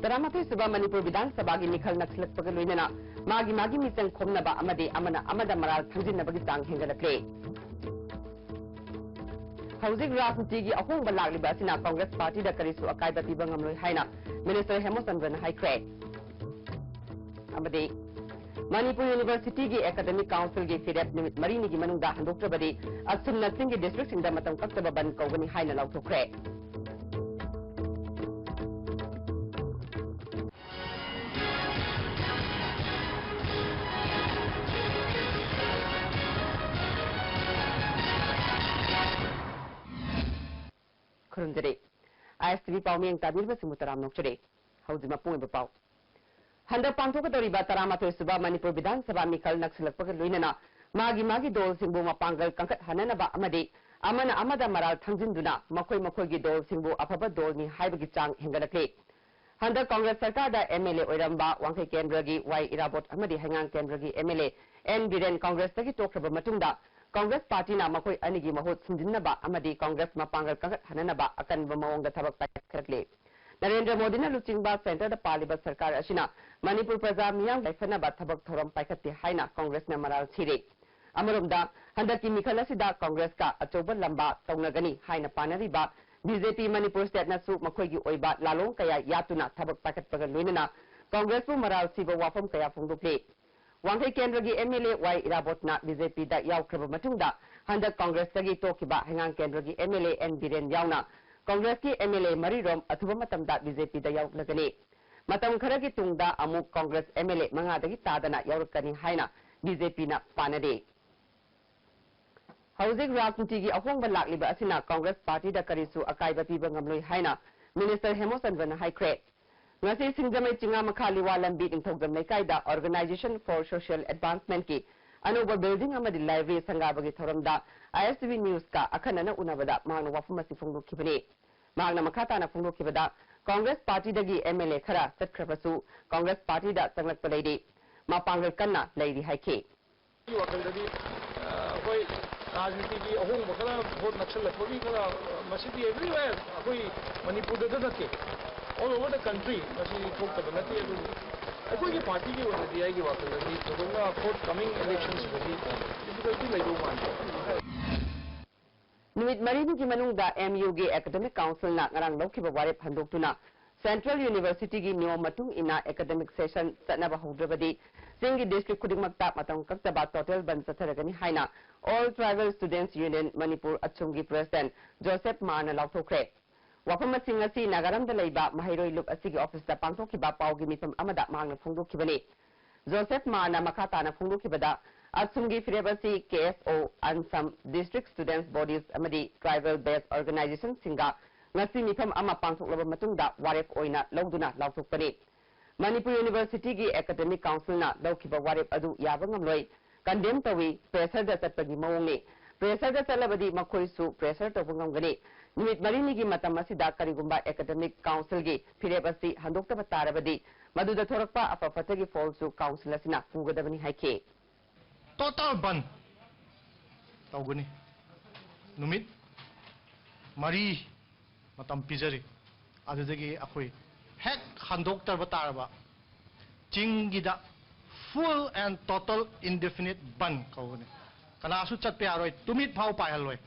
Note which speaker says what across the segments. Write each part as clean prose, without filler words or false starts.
Speaker 1: तरामथै सुबह मणिपुर विधानसभा की निखल नक्सलकपग लोइनना मागी मिचंग खोमनबा अमदे अमदा मराल थंजिनबगी चांग हेंगलक्ले हौजिक राजनीति की अहोंग लागलिबा असिना कांग्रेस पार्टी दा करिसु अकायबा पिबा ngamloi हाइना मिनिस्टर हेमचंद्रन हाइख्रे अमदे मणिपुर यूनिवर्सिटी की एकेडमिक काउंसिल की फिरेप निमित मरीनी की मनुंगदा हंदोक्त्रबदी असुमना सिंह की डिस्ट्रिक्ट सिंह मतम कक्तबा बन कौगनी हाइना लाउथोख्रे खुरुमजरे आईएसटीवी पाउमियंग ताबिरबा सिमुतराम नोक्चरे हौजी मपुंग बपाउ हंदक पांथोकदौरिबा तरामाथोय सुबह मणिपुर विधानसभा मिखल नक्सलकपग लोइनना मागी दोल सिंबु मपांगल कंकट हननबा अमदे अमना अमदा मराल थंजिंदुना मखोई दोल सिंबु अफबा दोलनी हाइबगी चांग हेंगलक्ले हंदक कांग्रेस सरकार दा एमएलए ओइरंबा वांखै केंद्र की वाई इराबोट अमदे हैंगांग केंद्र की एमएलए एन बीरेन कांग्रेस तगी तोखरबा मतुंगदा कांग्रेस पार्टी ना मखोई अनिगी महुत सिंजिनबा अमदे कांग्रेस मपांगल कंकट हननबा अकनबा मवंगदा थबक पाइखरले नरेंद्र मोदी ने लुचिंगबा सेंटर दा पालिबा सरकार असिना मणिपुर प्रजा मियां लाइफनबा थबक थौरम पाइखत्ते हाइना कांग्रेस ने मराल छिरे अमरोमदा हंदकी मिखल असिदा कांग्रेस का अचौबा लंबा तौनगनी हाइना पानरिबा बीजेपी मणिपुर स्टेट नसु मखोईगी ओइबा लालोंग कया यातुना थबक पाइखत्पगा लोइनना कांग्रेस पु मराल सिबा वाफम कया फोंदोक्ले वांखै केंद्र की एमएलए वाई इराबोटना बीजेपी दा याउख्रबा मतुंगदा हंदक कांग्रेस तगी तोखिबा हैंगांग केंद्र की एमएलए एन बीरेन याउना कांग्रेस की एमएलए मरीरोम अथुबा मतमदा बीजेपी दा याउलगनी मतम खरा की तुंगदा अमुक कांग्रेस एमएलए मंगादगी तादना याउरकनी हाइना बीजेपी ना पानदे हौजिक राजनीति की अहोंगबा लागलिबा असिना कांग्रेस पार्टी दा करिसु अकायबा पिबा ngamloi हाइना मिनिस्टर हेमचंद्रन हाइख्रे ngasi singjamai chinga makha liwa lambi ingthogdam leikaida organization for social advancement की अनोबा बिल्डिंग अमदि लाइब्रेरी संगाबगी थोरमदा आईएसटीवी न्यूज का अखनना उनबदा मांगना वफम असि फोंदोखिबने मांगना मखाताना फोंदोखिबदा कांग्रेस पार्टी दगी एमएलए खरा चटख्रबसु कांग्रेस पार्टी दा संगलकपा लेदे मापांगल कन्ना लेदि हाइखे
Speaker 2: वखलदगी कोई राजनीति की अहोंग खरा वोट नक्सलकपगी खरा मसिदी एवरीवेयर कोई मणिपुर दा नते ऑल ओवर द कंट्री मसी थोकतब नते अखोई पार्टी की वजह आई वाकलदगी थोड़ा फोर्थ कमिंग इलेक्शंस बदी डिफिकल्टी लेदो मान
Speaker 1: निमित मरीनी की मनुंगदा एमयू के एकेडमिक काउंसिल ना ngarang लौखिबा वारेप हंदोक्तुना सेंट्रल यूनिवर्सिटी की नियम मतुंग इना एकेडमिक सेशन चटनबा हौद्रबदी सिंगी डिस्ट्रिक्ट खुदिंगमक्ता मतम कक्तबा टोटल बन चथरगनी हाइना all tribal students union Manipur अचुंगी प्रेसिडेंट जोसेफ माना लाउथोख्रे वफम सिंह असि नगरमदा लेबा महिरोई लुप असिगी ऑफिस दा पांथोखिबा पाउगी मिफम अमदा मांगना फोंदोखिबने जोसेफ माना मखाताना फोंदोखिबदा अचुंगी फिरेबसी केएसओ अनसम डिस्ट्रिक्ट स्टूडेंट्स बॉडीज अमदी ट्राइबल बेस्ड ऑर्गेनाइजेशन सिंगा ngasi मिफम अमा पांथोखलबा मतुंगदा वारेप ओइना लौदुना लाउथोकपने मणिपुर यूनिवर्सिटी की एकेडमिक काउंसिल ना लौखिबा वारेप अदु याबा ngamloi कंडेम तवी प्रेशर दा चटपगी मवंगने प्रेशर दा चलबदी मखोइसु प्रेशर तोबा ngamgani निमित मरीनी की मतम असिदा करिगुंबा एकेडमिक काउंसिल की फिरेबसी हंदोक्तबा तारबदी मदुदा थोरकपा अफफतगी फॉल्सु काउंसिल असिना पुगदबनी हाइखे
Speaker 2: टोटल बन तौगनी नुमित मरी मतम पिजरी अदुदगी अखोई हेक हंदोक्तबा तारबा चिंगीदा फुल एंड टोटल इंडेफिनिट बन कौगनी कनासु चटपे यारोय तुमित फाव पायहलोय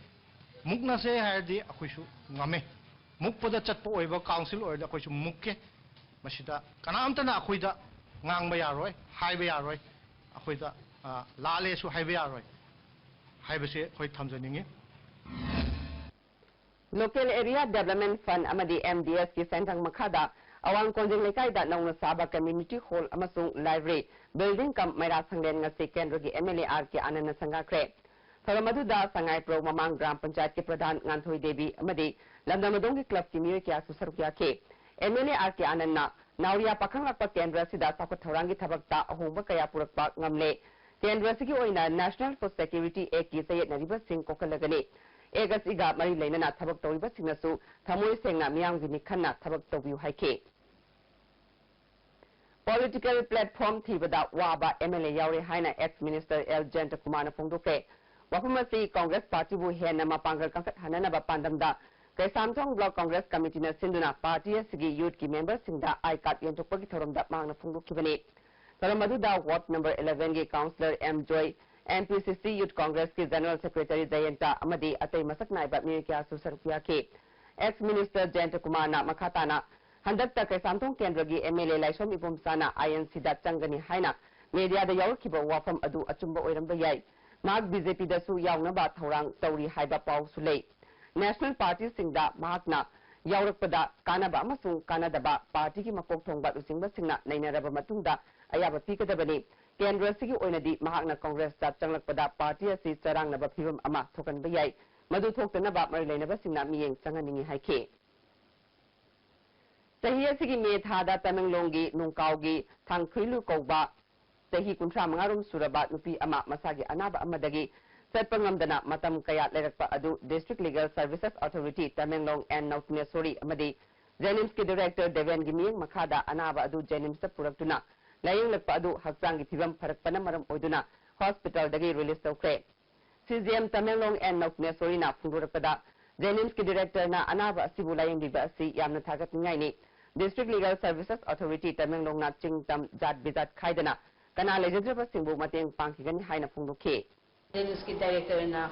Speaker 2: मुकना से हायदि अखोइसु ngame मुकपदा चटपो ओइबा काउंसिल ओइदा अखोइसु मुक्के मसिदा कनामतना अखोइदा ngang ba yaroy हाइबा यारोय अखोइदा लालेसु हाइबा यारोय हाइबसे खoi thamjaningi
Speaker 1: local area development fund अमदी एमडीएस की सेंटंग मखादा अवांग कोंजिंग लेकाइदा नौना साबा कम्युनिटी हॉल अमसुंग लाइब्रेरी बिल्डिंग कम मैरा संगलेन ngasi केंद्र की एमएलए आर के आनंद संगाख्रे थरमदुदा संगाई प्रो ममांग ग्राम पंचायत के प्रधान गांथोई देवी अमदी लंदमदोंग की क्लब की मियोय क्या सुसरु क्या के एमएलए आर के आनंद नाउरिया पाखंग लाकपा केंद्र सिदा साको थौरांगी थबकता अहोंबा कया पुरकपा ngamle केंद्र सिगी ओइना नेशनल फूड सिक्योरिटी एक्ट की सयत नरिबा सिंह कोकलगने एगसिगा मरी लेना थबक तौरिबा सिंगसु थमोय सेंगना मियांगी मिखन्ना थबक तौबियु हाइखे पॉलिटिकल प्लेटफॉर्म थीबदा वाबा एमएलए यावरे हाइना ex minister L Jayant Kumar फोंदोके वफमसी कांग्रेस पार्टी बु हेन मपांगल कंकट हननबा पांदमदा Kaisamthong Block Congress Committee na sinduna party asigi youth ki members singda I-card yentokpagi thoramda mangna phongdokkibani. Thoram aduda Ward number 11 gi Councillor M. Joy, MPCC Youth Congress ki General Secretary Jayanta amadi atai masak naiba mi kya su sarukya ke ex-minister Jayanta Kumar na makhatana handakta Kaisamthong Kendra gi MLA Laisom Ibomsana INC da changani haina media da yawkiba wafam adu achumba oiramba yai mag BJP da su yawnaba thorang tauri haiba paw sulei National Party singda mahakna yawrakpada kanaba amasung kanadaba party ki makok thongba usingba singna nainaraba matungda ayaba pikadabani Kendra sigi oinadi mahakna Congress da changlakpada party asi charangnaba phibam ama thokanba yai madu thoktanaba marilainaba singna miyeng changaningi haike Sahi asigi me thada Tamenglonggi nungkawgi thangkhrilu kawba Sahi kuntra mangarum suraba nupi ama masagi anaba amadagi Satpangamdana matam kaya lerakpa adu District Legal Services Authority Tamenglong and Nautnesori amadi Jenims ki Director Deven Giming makada anaba adu Jenims puraktuna laying lakpa adu haksangi phibam pharakpana maram oiduna hospital dagi release tawkre CGM Tamenglong and Nautnesori na phungurapada Jenims ki Director na anaba asibu laying diba asi yamna thagat ngai ni District Legal Services Authority Tamenglong na chingtam jat bizat khaidana kana legislative singbu mateng pangkigani haina phungdokhe
Speaker 3: Jenims ki Director na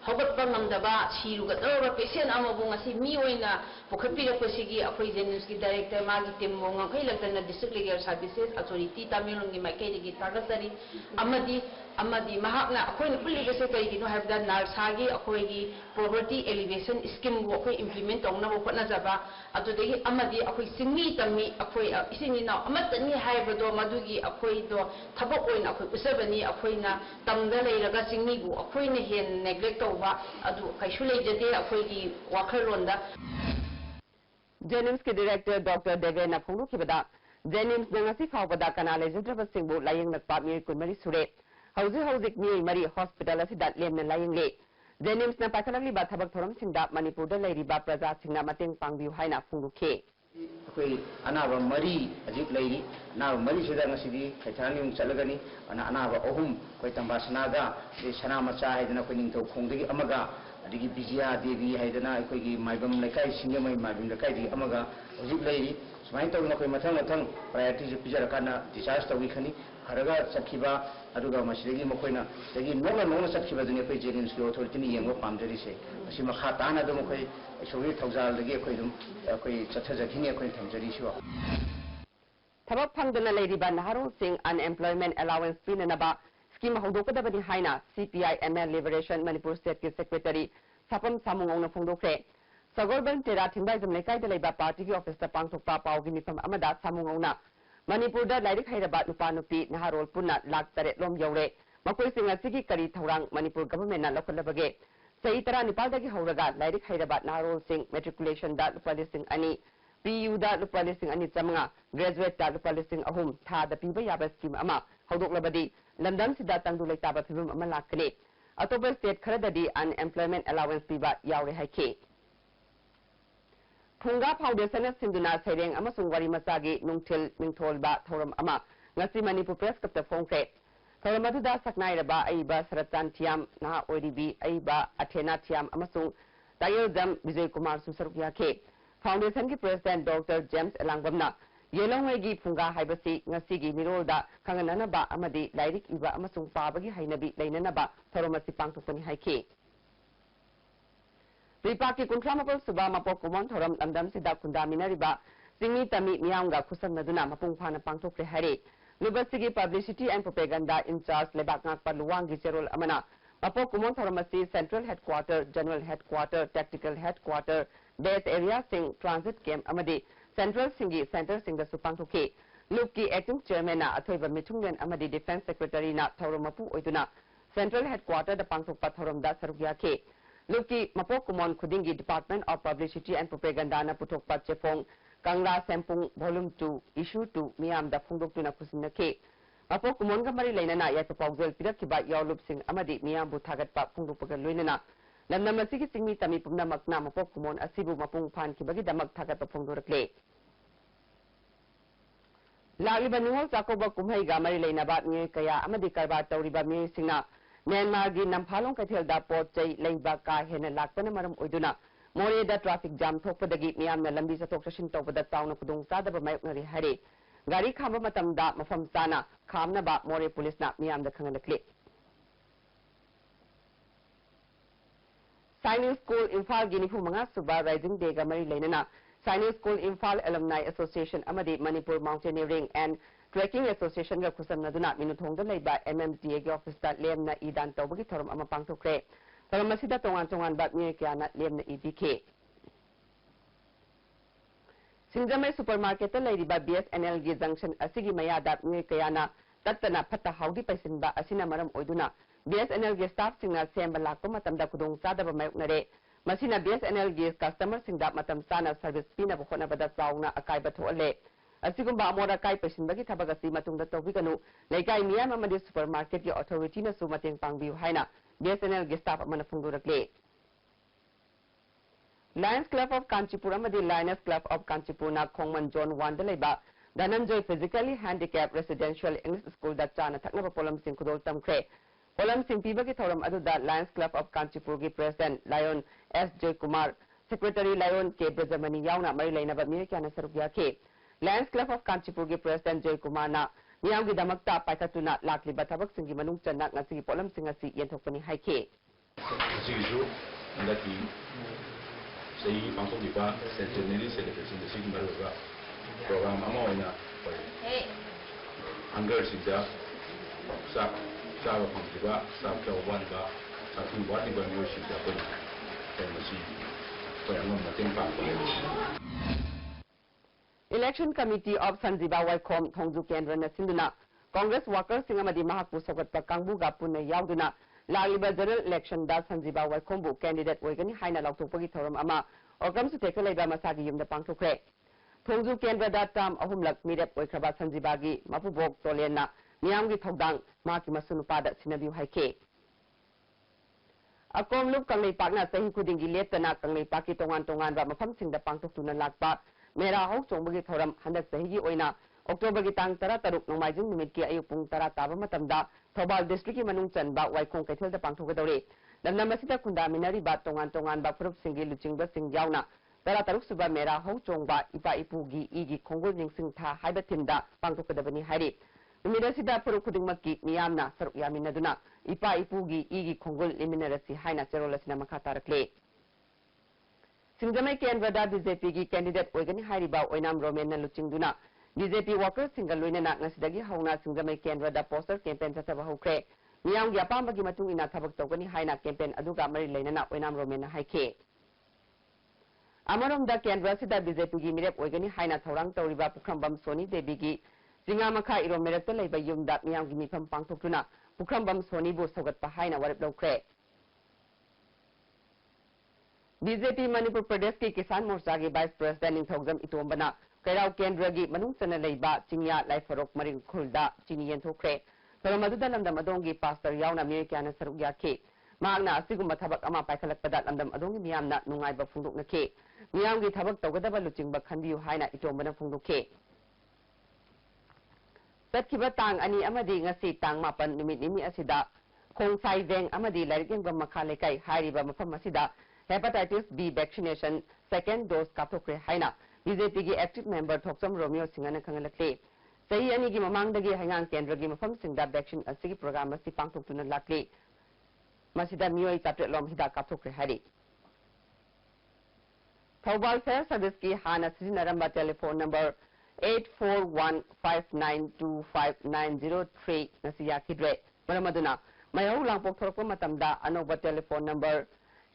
Speaker 3: hawatpa ngamdaba sirugadaba patient amabung asi mi oina pukhatpirapasigi akhoi Jenims ki Director magi timmo ngai lagtana District Legal Services Authority Tamenglong gi maikaidagi tagasari amadi mahakna akhoi pulibase kaigino habda narsagi akhoi gi poverty elevation scheme wo akhoi implement tongna bo khotnajaba adudagi amadi akhoi singmi tammi akhoi isingina amatani haibado madugi akhoi do thabak oina akhoi usabani akhoi na tamda leiraga singmi bu akhoi ne hen neglect tawba adu kaisu leijade akhoi gi wakhalronda
Speaker 1: Jenims ki Director Dr. Devena phongdokibada Jenims ngasi phawbada kana legislative singbu laying nakpa mi kunmari sure Hauzik mi mari hospital asida lemna laying le Jenims na pakalagli ba thabak thoram singda Manipur da leiriba praja singna mateng pangbiu haina phungdokhe
Speaker 4: Koi anaba mari ajik leiri anaba mari sida ngasidi khaithani ung chalagani anaba ohum koi tambasna ga sana macha haidana koi ningthau khongdagi amaga adigi Bijaya Devi haidana koi gi maibam lekai singemai maibam lekai di amaga ajik leiri sumai tawna koi mathang priority je pijara kana discharge tawi khani haraga sakhiba aduga masidagi mokoina dagi nona sakhiba duni koi Jenims ki authority ni yengo pamjari se asi makha tana do mokoi sowi thaujal dagi koi dum koi chathajakhini koi thamjari siwa
Speaker 1: Thabak phangdana leiriba naharol sing unemployment allowance pinanaba scheme hawdokadabani haina CPI ML Liberation Manipur State ki Secretary Sapam Samungong phongdokre Sagorban Tera Thingbai jam lekai da leiba party ki office ta pangthokpa pawgi mifam amada Samungong na Manipur da lairik hairaba nupa nupi naharol punna lak tare lom yaure makoi singa sigi kari thorang Manipur government na lokhalabage sei tara nipal dagi hauraga lairik hairaba naharol sing matriculation da lupa lising ani PU da lupa lising ani chamanga graduate da lupa lising ahum tha da piba yaba scheme ama haudoklabadi London sida tangdu leitaba phibum ama lakne atoba state kharadadi unemployment allowance piba yaure haike Thunga Foundation sinduna sereng amasung wari masagi nungthil ningtholba thoram ama ngasi Manipur Press Club ta phongkre thoram aduda saknairaba aiba Saratan Thiam na oiribi aiba Athena Thiam amasung Tayojam Vijay Kumar susarukya ke Foundation ki President Dr. James Elangbamna Yelongwei gi phunga haibasi ngasi gi mirolda khangananaba amadi lairik iba amasung pabagi hainabi leinanaba thoram asi pangthokpani haike Ripaki Kuntramapal Suba Mapok Kumon Thoram Amdam Sida Kundamina Riba Singmi Tami Mianga Kusam Naduna Mapung Pana Pangtok Hare Lubasigi Publicity and Propaganda in charge Lebak Ngakpa Luwangi Cherol Amana Mapok Kumon Thoramasi Central Headquarter General Headquarter Tactical Headquarter Base Area Sing Transit Camp Amadi Central Singi Center Singa Supangtoke Luki Acting Chairman na Athoiba Mitunglen Amadi Defense Secretary na Thoromapu Oiduna Central Headquarter the Pangtok Thoram da Sarugya ke Luki Mapok Kumon Kudingi Department of Publicity and Propaganda na Putok Pachefong Kangla Sempung Volume 2 Issue 2 Miyam da Phungdok Tuna Kusinna ke Mapok Kumon Gamari Lainana Yatapogzel Pidakiba Yaulup Sing Amadi Miyam Buthagat Pa Phungdok Pagal Luinana Namnamasigi Singmi Tami Pumna Makna Mapok Kumon Asibu Mapung Pan Kibagi Damak Thagat Pa Phungdorakle Lagiba Nungol Sakoba Kumhai Gamari Lainaba Ngi Kaya Amadi Karba Tauriba Mi Singna Myanmar gi Namphalong Kathel da pot chai leiba ka hena lakpana maram oiduna मोरेदा traffic jam थोपदगी मियामना लंबी चथोक चसिन तौबदा चावना खुदोंग चादबा मायोकनरी हारे गाड़ी खांबा मतमदा मफम चाना खामनबा मोरे पुलिसना मियामदा खंगलकले साइनिंग स्कूल इम्फाल की निफुमंगा सुबह राइजिंग डे का मरी लेना Sainik school Imphal alumni association अमदी Manipur mountaineering and trekking association का खुसमनदुना मिनुथोंग लेबा एमएमटीए के ऑफिस दा लेमना ईदान तौबगी थोरम अमा पांगथोखरे थोरम मसिदा तोंगान तोंगान बा मिये क्याना लेमना ईबीखे सिंजमई सुपरमार्केट लेरिबा बीएसएनएल की जंक्शन असिगी मयादा मिये क्याना तत्तना फत्ता हाउदी पैसिनबा असिना मरम ओइदुना BSNL के स्टाफ सिंगना सेंबा लाखपा मतमदा खुदोंग चादबा मायोकनरे मसिना BSNL के कस्टमर सिंगदा मतम चाना सर्विस पीनबा होनबदा चावना अकायबा थोअले असिगुंबा अमोरा काय पैसिनबगी थबक असि मतुंगदा तौबिगनु लेकाय मियाम अमदि सुपरमार्केट की अथॉरिटी न सु मतेंग पांगबियु हाइना BSNL के स्टाफ अमना फुंगदुरकले लायंस क्लब ऑफ कांचीपुर अमदि लायंस क्लब ऑफ कांचीपुर ना खोंगमन जोन 1 दा लेबा Dhananjay physically handicap residential English school दा चाना थकनबा पोलम सिंह खुदोल तमख्रे पोलम सिंह पीबगी थौरम अदुदा लायंस क्लब ऑफ कांचीपुर की प्रेसिडेंट लायन एस जय कुमार सेक्रेटरी लायन के ब्रजमनी यावना मरी लेनबा मिये क्याना सरुक याखे लायंस क्लब ऑफ कांचीपुर की प्रेसिडेंट जय कुमार ना मियाम की दमकता पाइखतुना लाखलिबा थबक सिंगी मनुंग चन्ना ngasi पोलम सिंह असि येंथोकपनि हाइखे
Speaker 5: सिगु अंदकी सही पांथोकिबा सेंचुरी सेलिब्रेशन सिगु मरुगा प्रोग्राम अमा ओइना हंगर सिजा सा चाबा फंगजिबा साबका वानबा साथि वानिबा मियोसिबा कोन तेमसी कोयंगम मतेंग पांगबा
Speaker 1: election committee of Sanjiba Waikhom थोंजु केंद्र न सिंधुना कांग्रेस वर्कर्स सिंह अमदी महाकु सोगतपा कांगबुगा पुन्ने यावदुना लालिबा जनरल इलेक्शन दा संजीबा वाइखोमबु कैंडिडेट ओइगनी हाइना लाउथोकपगी थौरम अमा ओरकम सुतेक लेबा मसागी युमदा पांगथोखरे थोंजु केंद्र दा टाम अहुमलक मिरेप ओइखरबा संजीबागी मपुबोक तोलेना मियाम की थौदांग माकी मसुनुपादा सिनबियु हाइखे अकोमलुप कंगलेपाकना सही खुदिंगी लेतना कंगलेपाकी तोंगान तोंगान बा मफम सिंगदा पांगथोकतुना लाकपा मेरा हौ चोंबगी थौरम हंदक सहीगी ओइना अक्टोबर की तांग 13 नोंमाइजिंग निमित की अयुक पुंग 10 ताबा मतमदा थौबाल डिस्ट्रिक्ट की मनुंग चनबा वाइखोंग कैथेलदा पांगथोगदौरे लमना मसिदा खुंदामिनरिबा तोंगान तोंगान बा फुरुप सिंगी लुचिंगबा सिंग यावना 13 सुबा मेरा हौ चोंबा इपा इपुगी इगी खोंगुल निंगसिंग था हाइबा थिमदा पांगथोगदबनी हाइरि नुमिदसिदा फुरुप खुदिंगमक्की मियामना सरुक यामिनदुना इपा इपुगी इगी खोंगुल लिमिनरसी हाइना चेरोलसिना मखा तारकले सिंगमई केंद्रदा बीजेपी की कैंडिडेट ओइगनी हाइरिबा ओइनाम रोमेन लुचिंगदुना बीजेपी वर्कर्स सिंगल लोइनना ngasiदगी हाउना सिंगमई केंद्रदा पोस्टर कैंपेन चथबा हौख्रे मियाम की अपामबगी मतुंग इना थबक तौगनी हाइना कैंपेन अदुगा मरी लेनना ओइनाम रोमेन हाइखे अमरोमदा केंद्र सिदा बीजेपी की मिरेप ओइगनी हाइना थौरांग तौरिबा पुखरमबम सोनी देवी की जिंगा मखा इरो मेरक्ता लेबा युमदा मियाम की मिफम पांगथोकतुना पुखरमबम सोनीबु सौगतपा हाइना वरप लौख्रे बीजेपी मणिपुर प्रदेश की किसान मोर्चा की वाइस प्रेसिडेंट निथौजम इतोम्बना कैराव केंद्र की मनुंग चना लेबा चिंया लाइफरोक मरिंग खुलदा चिनी येंथोखरे थोरमदुदा लमदम अदोंगी पास्टर यावना मिये क्याना सरुक याखे मागना असिगुम्बा थबक अमा पाइखलकपदा लमदम अदोंगी मियामना नुंगाइबा फुंदोकनखे मियाम की थबक तौगदबा लुचिंगबा खनबियु हाइना इतोम्बना फुंदोखे चतखिबा तांग अनि अमदी ngasi तांग मापन नुमित निमि असिदा खोंसाई वेंग अमदी लाइरिकेंग मखा लेकाई हाइरिबा मफम असिदा hepatitis B vaccination second dose काथोखरे हाइना बीजेपी की एक्टिव मेंबर थोक्सम रोमियो सिंगना खंगलखले सही अनि की ममांगदगी हाइंगांग केंद्र की मफम सिंगदा वैक्सीन असिगी प्रोग्राम असि पांगथोकतुना लाखले मसिदा मियोई चाट्रेलोम हिदा काथोखरे हाइरि थौबाल फेयर सर्विस की हाना सिजिनरंबा telephone number 8415925903 ngasi yakidre maramaduna mayau langpok thorokpa matamda anoba telephone number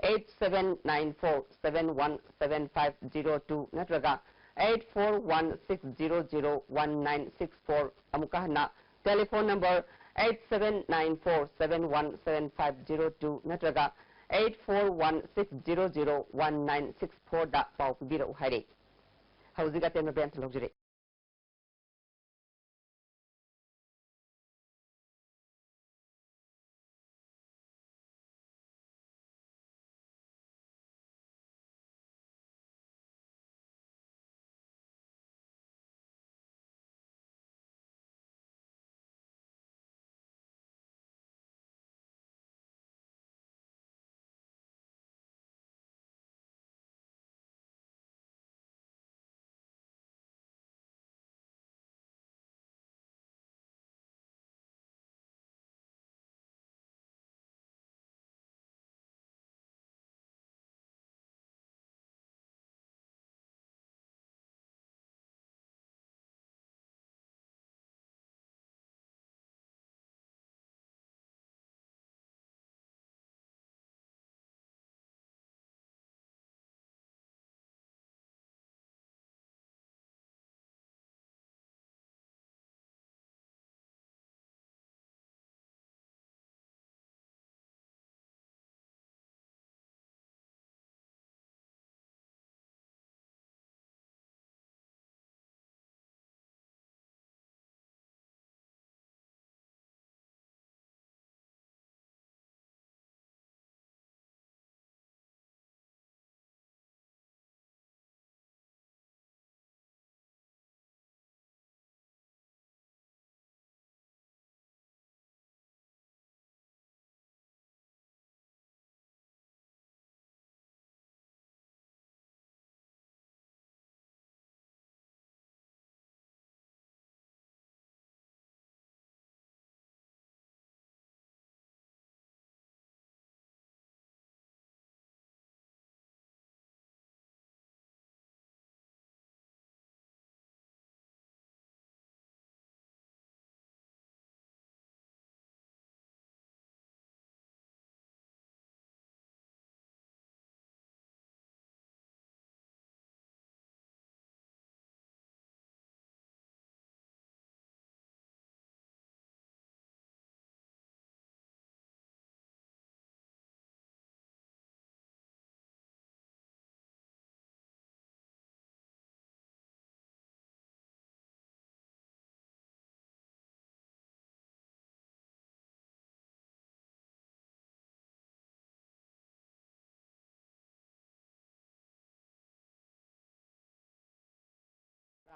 Speaker 1: 8794717502 natraga 8416001964 amukahna telephone number 8794717502 natraga 8416001964 da pau bira uhaire hauziga tema ben thlojire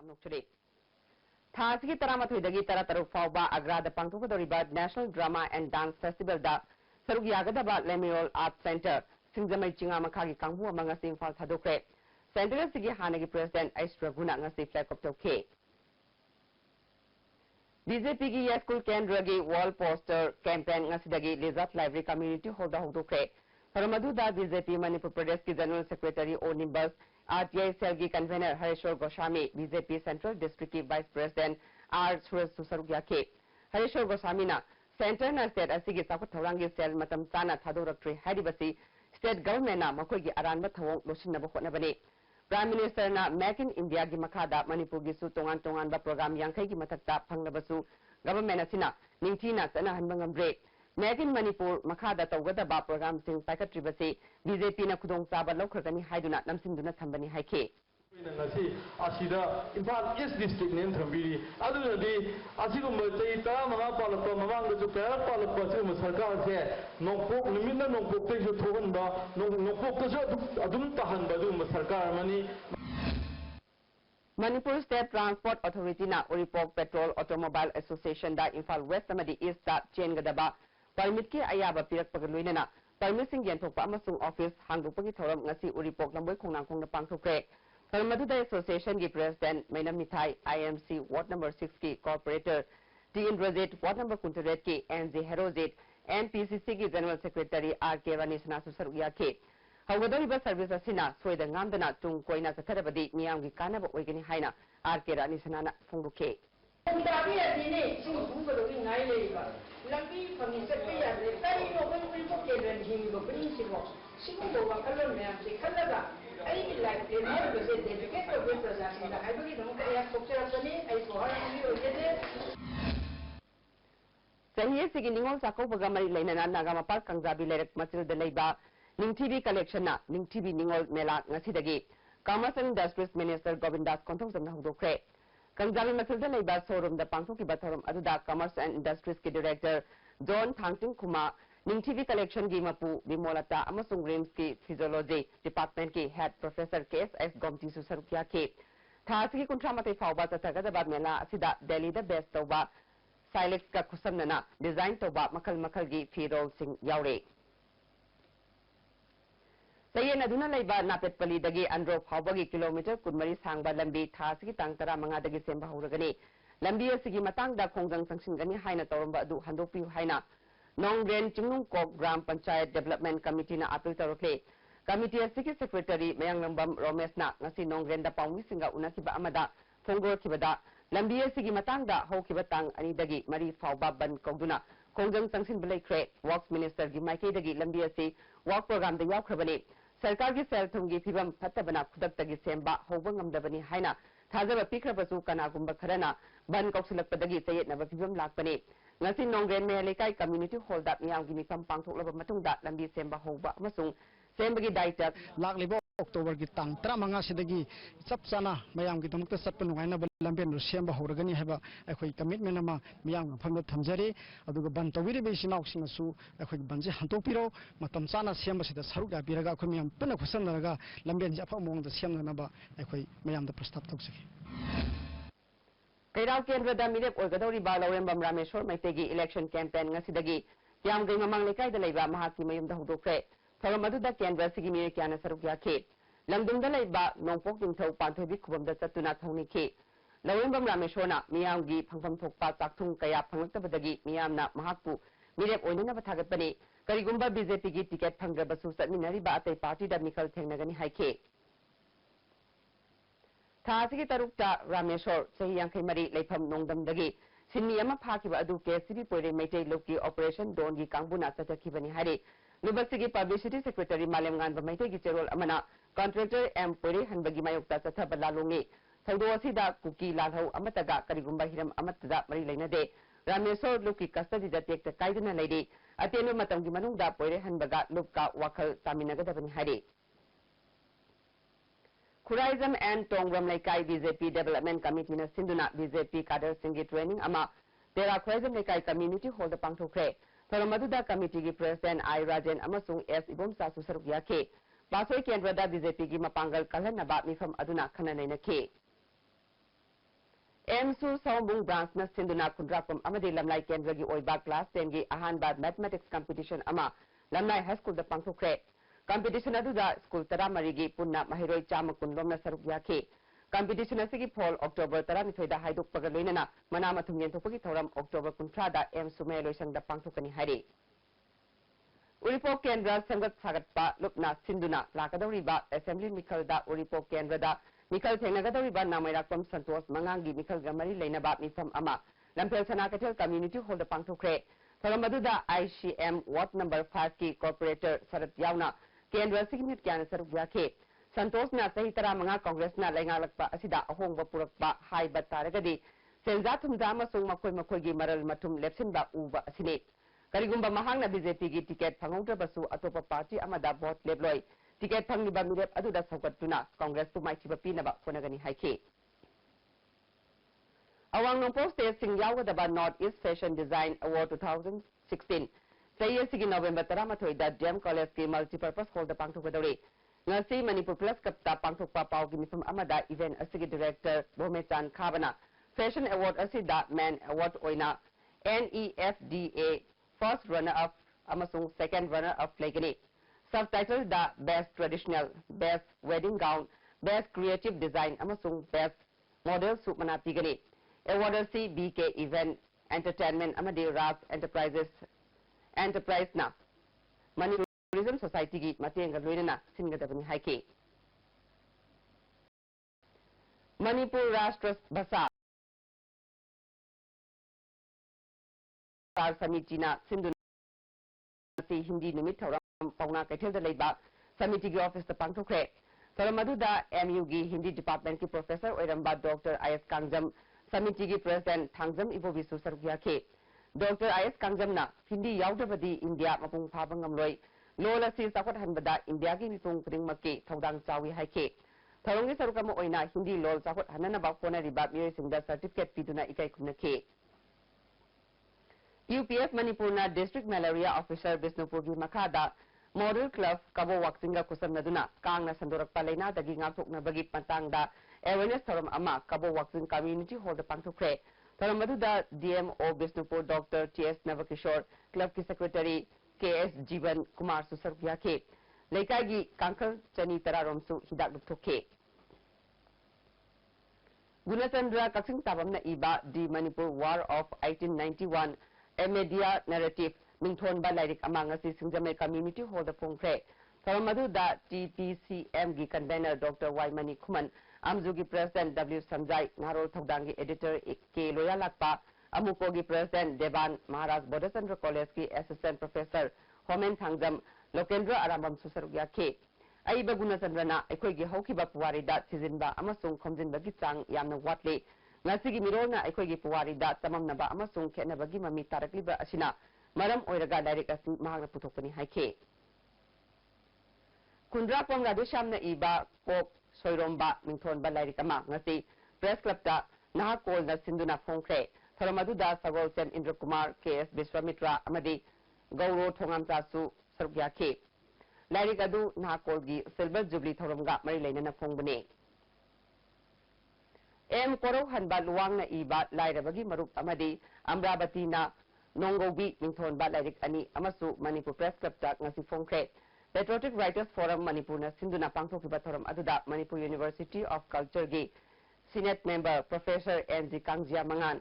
Speaker 1: ꯅꯣꯛꯆꯔꯤ ꯊꯥꯁꯤꯒꯤ 13ꯗꯒꯤ 13 ꯐꯥꯎꯕ ꯑꯒ꯭ꯔꯥꯗ ꯄꯥꯡꯊꯣꯛꯀꯗꯧꯔꯤꯕ ꯅꯦꯁꯅꯦꯜ ꯗ꯭ꯔꯥꯃꯥ ꯑꯦꯟड ꯗꯥꯟꯁ ꯐꯦꯁꯇꯤꯚꯦꯜꯗ ꯁꯔꯨꯛ ꯌꯥꯒꯗꯕ ꯂꯦꯃꯤꯔꯣꯜ art centre Singjamei ꯆꯤꯡꯉꯥ ꯃꯈꯥꯒꯤ ꯀꯥꯡꯕꯨ ꯑꯃ ꯉꯁꯤ Imphal ꯊꯥꯗꯣꯛꯈ꯭ꯔꯦ centre ꯑꯁꯤꯒꯤ ꯍꯥꯟꯅꯒꯤ president H ꯔꯘꯨꯅ ꯉꯁꯤ ꯐ꯭ꯂꯦꯒ ꯑꯣꯐ ꯇꯧꯈꯤ BJPꯒꯤ ꯌꯥꯏꯁ꯭ꯀꯨꯜ ꯀꯦꯟꯗ꯭ꯔꯒꯤ ꯋꯥꯜ ꯄꯣꯁꯇꯔ ꯀꯦꯝꯄꯦꯟ ꯉꯁꯤꯗꯒꯤ ꯂꯤꯖꯥꯔꯠ ꯂꯥꯏꯕ꯭ꯔꯦꯔꯤ ꯀꯝꯃ꯭ꯌꯨꯅꯤꯇꯤ ꯍꯣꯜꯗ ꯍꯧꯗꯣꯛꯈ꯭ꯔꯦ ꯊꯧꯔꯝ ꯑꯗꯨꯗ BJP ꯃꯅꯤꯄꯨꯔ ꯄ꯭ꯔꯗꯦꯁꯀꯤ ꯖꯅꯔꯦꯜ ꯁꯦꯀ꯭ꯔꯦꯇꯔꯤ ꯑꯣ ꯅꯤꯝꯕꯁ RTI ꯁꯦꯜꯒꯤ convener Hareshwar Goswami BJP central district की वाइस प्रेसिडेंट आर सुरेश सरुक याखी हरेश्वर गोस्वामी सेंटर स्टेट असिगी चाखुत थौरांगी सेल मतम चाना थादोरक्ट्री हाइरिबसी स्टेट गवर्नमेंट मखोइगी अरानब थवोंग लोसिनब होटनबनी prime minister make in India की मखादा मणिपुर की तोंगान तोंगान प्रोग्राम 50 की मथक्ता फंगनबसु गवर्नमेंट असिना निंगथीना चनहनब ngambre मेक इन मणिपुर मखादा तौगदबा प्रोग्राम सिंग पाइकट्रिबसी BJP ना खुदोंग चाबा लौखरगनी हाइदुना नमसिंदुना थंबनी हाइखे
Speaker 6: नसी असिदा इम्फाल ईस्ट डिस्ट्रिक्ट नेम थंबीरी अदुनदी असिगुम चई 15 पालप ममांगदु पेरक पालप सिगुम सरकार से नोंपोक निमिना नोंपोक तेजु थोगनबा नोंपोक तजु अदुम तहनबदु सरकार money
Speaker 1: Manipur state transport authority ना उरिपोक पेट्रोल ऑटोमोबाइल एसोसिएशन दा इम्फाल वेस्ट अमदी ईस्ट दा चेनगदबा परमिट की अयाबा पिरकपग लोइनना परमिट सिंग यंथोकपा अमसुंग ऑफिस हांगदोकपगी थौरम ngasi उरिपोक लंबोई खोंगनांगखोंगना पांगथोकरे Madu Association की प्रेसिडेंट मैनम मिथाई IMC वार्ड नंबर 6 की corporator T Indrajit ward number 28 की NJ हेरोजित MPCC की जनरल सेक्रेटरी RK रानीसना सुसरुक याखे हवदोरिबा सर्विस असिना सोयदा ngamdana tung koina satharabadi miyamgi kanaba oigani haina RK रानीसना फोंगुखे
Speaker 7: ताबी अदीने सिंग बुबरोगी नाइ लेबा लंबी फंगी चक्के यादे ताई नो कोई कोई को के रन हिंग बो प्रिंस सिगो सिगो बो वकलो मैम से खलगा आई लाइक ए मोर बसे डेडिकेट टू विद प्रजासिंग दा हाइबगी दम का या सोचरासनी आई सोहर हिंगी ओजेदे
Speaker 1: सहिए सिगी निंगोल साकोबगा मरी लेना नागामपाल कंजाबी लेरक मचिल द लेबा निंगथीबी कलेक्शन ना निंगथीबी निंगोल मेला ngasiदगी commerce and industries minister Govindas कोंथोंजमना हुदोखरे कंजाबी मचिल द लेबा शोरूम द पांगथोकी बथरम अदुदा कॉमर्स एंड इंडस्ट्रीज की डायरेक्टर जॉन थांगचिंग कुमा निंगथीबी कलेक्शन की मपू विमोलता अमसुंग रिम्स की फिजियोलॉजी डिपार्टमेंट की हेड प्रोफेसर KSS गोमती सुसरुकिया के थासी कुंट्रा मते फावबा तथगदबा मेला असिदा दिल्ली द बेस्ट तौबा साइलेक्स का खुसमनना डिजाइन तौबा मखल मखल की फिरोल सिंह यावरे सयेन अदुना लेबा नापेटपली दगी अंड्रो फावबगी किलोमीटर 20 सांगबा लंबी थासी तांग 15 दगी सेंबा हौरगनी लंबी असिगी मतंगदा खोंजंग संगसिनगनी हाइना तौरंबा अदु हंदोपियु हाइना नोंग्रेन चिंगनुंगकोक ग्राम पंचायत डेवलपमेंट कमिटी ना अपील तौरखले कमिटी असिगी सेक्रेटरी मयांगलंबम रोमेश ना ngasi नोंग्रेन दा पाउंगी सिंगा उनाखिबा अमदा फोंगोरखिबदा लंबी असिगी मतंगदा हौखिबा तांग अनिदगी मरी फावबा बन कौदुना खोंजंग संगसिन बलेख्रे वर्क्स मिनिस्टर की माइकेदगी लंबी असि वर्क प्रोग्राम दा यावख्रबनी सरकार की सेल थुंगी फिबम फत्तबना खुदक्तगी सेंबा हौबा ngamdabani haina थाजबा पिख्रबसु कनागुंबा खरना बन कौसलकपदगी चयेतनबा फिबम लाकपनी ngasi nongren me lekai community hall da miyam gi mifam pangthoklaba matungda lambi semba hoba amasung sembagi daita
Speaker 8: laklibo October की तांग 15 सिदगी चप चाना मयाम की दमक चप नुगाइना लंबेन सेंब हौरगनी हैबा अखोई कमिटमेंट अमा मियाम फंग थमजरी अदुग बन तौबिरि बेसिनाउसिंगसु अखोई बनजे हंतोपिरो मतम चाना सेंब सिदा सरुक याबिरगा अखोई मियाम पुना खुसनरगा लंबेन जफा मोंग सेंगनबा अखोई मयाम द प्रस्ताव तौसकी
Speaker 1: कैराव केंद्र दा मिरेप ओगदौरिबा लौरेंबम रामेश्वर मैतेगी इलेक्शन कैंपेन ngasiदगी यामगै ममांग लेकाइदा लेबा महाकी मयुमदा हौदोखरे थौरम अदुदा केंद्र सिगी मिरे क्याना सरुक याखे लंगदुंगदा लेबा नोंपोक निंगथौ पांथोबी खुबमदा चतुना थौनिखे लौरेंबम रामेश्वरना मियामगी फंगफम थोकपा चाकथुंग कया फंगलक्तबदगी मियामना महाकु मिरेप ओइनना बथागतपने करिगुंबा BJP की टिकट फंगद्रबसु चटमिनरिबा अतै पार्टी दा मिखल थेंगनगनी हाइखे थासी तरुकता रामेश्वर सही यांखई मरी लेफम नोंगदमदगी सिन्नी अमा फाकिबा अदु KCB पोरे मैटे लोकी ऑपरेशन डोन की कांगबुना चतखिबनी हारे लुबक्सिगी पब्लिसिटी सेक्रेटरी मालेमगान मैटे की चेरोल अमना कॉन्ट्रैक्टर M पोरे हनबगी मायोक्ता चथब लालोंगे थौदो असिदा कुकी लालहौ अमतगा करिगुंबा हिरम अमतदा मरी लेनदे रामेश्वर लोकी कस्टडी दा टेक्ट काइदना लेदे अतेनो मतमगी मनुंगदा पोरे हनबगा लुबका वाखल तामिनगदबनी हारे खुराइजम एंड टोंगरम लेकाई BJP डेवलपमेंट कमिटी ना सिंधुना BJP काडर सिंगी ट्रेनिंग अमा तेरा खुराइजम लेकाई कम्युनिटी हॉल दा पांगथोखरे थौरम अदुदा कमिटी की प्रेसिडेंट I राजेन अमसुंग S इबोमसा सुसरुक याखे पासोई केंद्र दा BJP की मपांगल कलहनबा मिफम अदुना खननैनखे एमसू सौबुंग ब्रांच न सिंधुना कुंड्रापम अमदे लमलाई केंद्र की ओइबा क्लास 10 की अहानबा मैथमेटिक्स कंपटीशन अमा लमलाई हाई स्कूल द पांगथोखरे कंपटीशन अदुदा स्कूल तरामरी की पुन्ना महिरोई चाम कुंडलोमना सरुक याखे कंपटीशन असिगी फॉल अक्टोबर 13 दा हाइदोकपग लोइनना मना मथुम येंथोपगी थौरम अक्टोबर 30 दा एमसू मे लोइसंग द पांगथोकनी हाइरे उरिपोक केंद्र संगत सागतपा लुपना सिंधुना लाकदौरीबा असेंबली मिखलदा उरिपोक केंद्रदा मिखल थेंगनगदौरीबा नामैराकपम संतोष मंगांगी मिखल गमरी लेनबा मिफम अमा Lamphel Sanakeithel community hall द पांगथोखरे थौरम अदुदा आईसीएम वार्ड नंबर 5 की कॉर्पोरेटर शरद यावना केंद्र सिग्नेट क्यान सरुक याखे संतोष ना सही तरह मंगा कांग्रेस ना लेंगालकपा असिदा अहोंग पुरकपा हाइबा तारगदी सेंजा थुमजा अमसुंग मखोय मखोयगी मरल मथुम लेप्सिनबा उबा असिने करिगुंबा महांगना बीजेपी की टिकेट फंगौद्रबसु अतोपा पार्टी अमदा वोट लेबलोय टिकेट फंगलिबा मिरेप अदुदा सौगतुना कांग्रेस पु माइथिबा पिनबा होनगनी हाइखे अवांग नोंपो स्टेट सिंग यावगदबा north east fashion design award 2016 सही नवंबर 13 दा डीएम कॉलेज की मल्टीपर्पज हॉल दा पांगथोकदौरे ngasi manipur plus kapta pangthokpa pau gi mifam amada event asigi director bomechan khabana fashion award asida man award oina NEFDA first runner up amasung second runner up legani subtitle da best traditional best wedding gown best creative design amasung best model supmana pigani award asi BK event entertainment amadi Ras enterprise na manipur tourism society की मतेंग लोइनना सिनगदबनी हाइके मणिपुर राष्ट्र भाषा समितिना सिंधुना हिंदी निमित थौरम पौना कैथेल लेबा समिति की office द पांगथोखरे थौरम अदुदा एमयू की हिंदी डिपार्टमेंट की प्रोफेसर ओइरंबा डॉक्टर आईएस कांगजम समिति की प्रेसिडेंट थांगजम इबोबिसु सरुयाखे डॉक्टर आईएस कांगजमना हिंदी यावदबदी इंडिया मपुंग फाबंगमलोय लोल असी चाखत हनबदा इंडिया की मिपुंग खुदिंगमक्की थौदांग चावी हाइखे थौरंगी सरुकम ओइना हिंदी लोल चाखत हननबा होनरिबा मियोइसिंगदा सर्टिफिकेट पिदुना इकाई खुमनखे यूपीएफ मणिपुरना डिस्ट्रिक्ट मलेरिया ऑफिसर बिष्णुपुर की मखादा मॉडल क्लब कबो वाक्सिंगा कुसमनदुना कांगना संदोरकपा लेनादगी ngathoknabagi patangda awareness थौरम अमा कबो वाक्सिंग कम्युनिटी हॉल द पांगथोखरे थौरम मदुदा DMO Bishnupur doctor TS Nabakishore club की सेक्रेटरी KS जीवन कुमार सुसरुयाखे लेकागी कांखल चनी तरारोमसु हिदाक लुथोखे गुणचंद्र कक्सिंग ताबमना इबा the Manipur war of 1891 a media narrative मिंथोनबा लाइरिक अमांगसी सिंगजमे कम्युनिटी हॉल द फोंख्रे थौरम मदुदा TPCM की कन्वेनर डॉक्टर वाइमनी खुमन अमजू की प्रेसिडेंट W संजय नारोल थौदांगी एडिटर के लोया लाकपा अमुको की प्रेसिडेंट देवान महाराज बोधचंद्र कॉलेज की असिस्टेंट प्रोफेसर होमेन थांगजम लोकेंद्र आरामम सुसरुयाखे अइबा गुणचंद्रना अखोइगी हौखिबा पुवारीदा थिजिनबा अमसुंग खोमजिनबगी चांग यामना वाटले ngasiगी मिरोना अखोइगी पुवारीदा तममनबा अमसुंग खेनबगी ममी तारकलिबा असिना मरम ओइरगा डायरेक्ट असि महागना पुथोकनी हाइखे कुंद्रापोंग राधेश्यामना इबा कोप सोइरोमबा मिंथोनबा लाइरिकमा ngasi प्रेस क्लबता नाहकोलना सिंधुना फोंख्रे थौरम अदुदा सगोलसेम इंद्र कुमार KS विश्वामित्रा अमदी गौरो थोंगामचासु सरुयाखे लाइरिक अदु नाहकोलगी सिल्वर जुबली थौरमगा मरी लेनना फोंबने एम कोरो हनबा लुवांगना इबा लाइरबगी मरुप अमदी अमरावतीना नोंगौबी मिंथोनबा लाइरिक अनि अमसु मणिपुर प्रेस क्लबता ngasi फोंख्रे पेट्रियोटिक राइटर्स फोरम मणिपुरना सिंधुना पांगथोखिबा थौरम अदुदा मणिपुर यूनिवर्सिटी ऑफ कल्चर की सीनेट मेंबर प्रोफेसर NG कांगजिया मंगान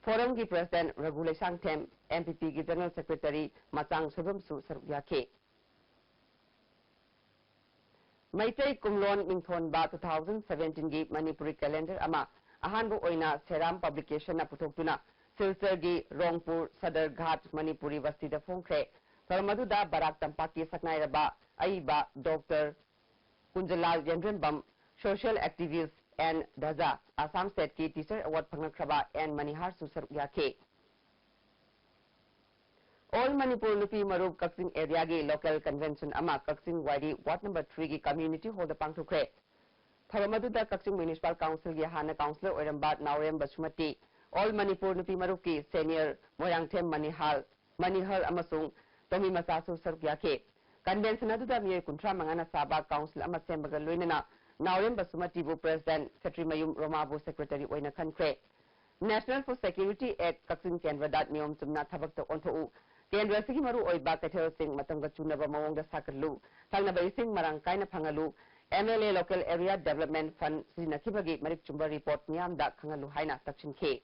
Speaker 1: फोरम की प्रेसिडेंट रघुले सांगथेम MPP की जनरल सेक्रेटरी मचांग सुबमसु सरुयाखे मैतई कुमलोन मिंथोनबा 2017 की मणिपुरी कैलेंडर अमा अहानबो ओइना सेराम पब्लिकेशन ना पुथोक्तुना सिलचर की रोंगपुर सदर घाट मणिपुरी बस्ती द फोंख्रे थरमदुदा बराक तंपाकी सकनाइरबा अइबा doctor Kunjalal Yendrembam social activist N दजा आसाम स्टेट की टीचर अवार्ड फंगखरबा एन मनिहार सुसरुयाखे ऑल मणिपुर नुपी मरुप कक्सिंग एरिया की लोकल कन्वेंशन अमा कक्सिंग वाइडी वार्ड नंबर 3 की कम्युनिटी हॉल द पांगथोखरे थरमदुदा कक्सिंग म्युनिसिपल काउंसिल की हाना काउंसिलर ओइरंबा नावरेम बसुमती ऑल मणिपुर नुपी मरुप की सीनियर मोयांगथेम मनिहर अमसुंग तोमी मसासु सरुयाखे कन्वेंशन अदुदा मिय कुंट्रा मंगाना साबा काउंसिल अमा सेमबगा लोइनना Naurem Basumatibu President Katrimayum Romabu Secretary Oina Khankre. National Food Security Act Kaksin Kendradat Niyom Chumna Thabakta Onthou Kendra Sigi Maru Oiba Kathel Singh Matamga Chunaba Mawongda Sakarlu Thangnaba Ising Marang Kaina Phangalu MLA Local Area Development Fund Sinakibagi Marik Chumba Report Niyamda Khangalu Haina Takchin K.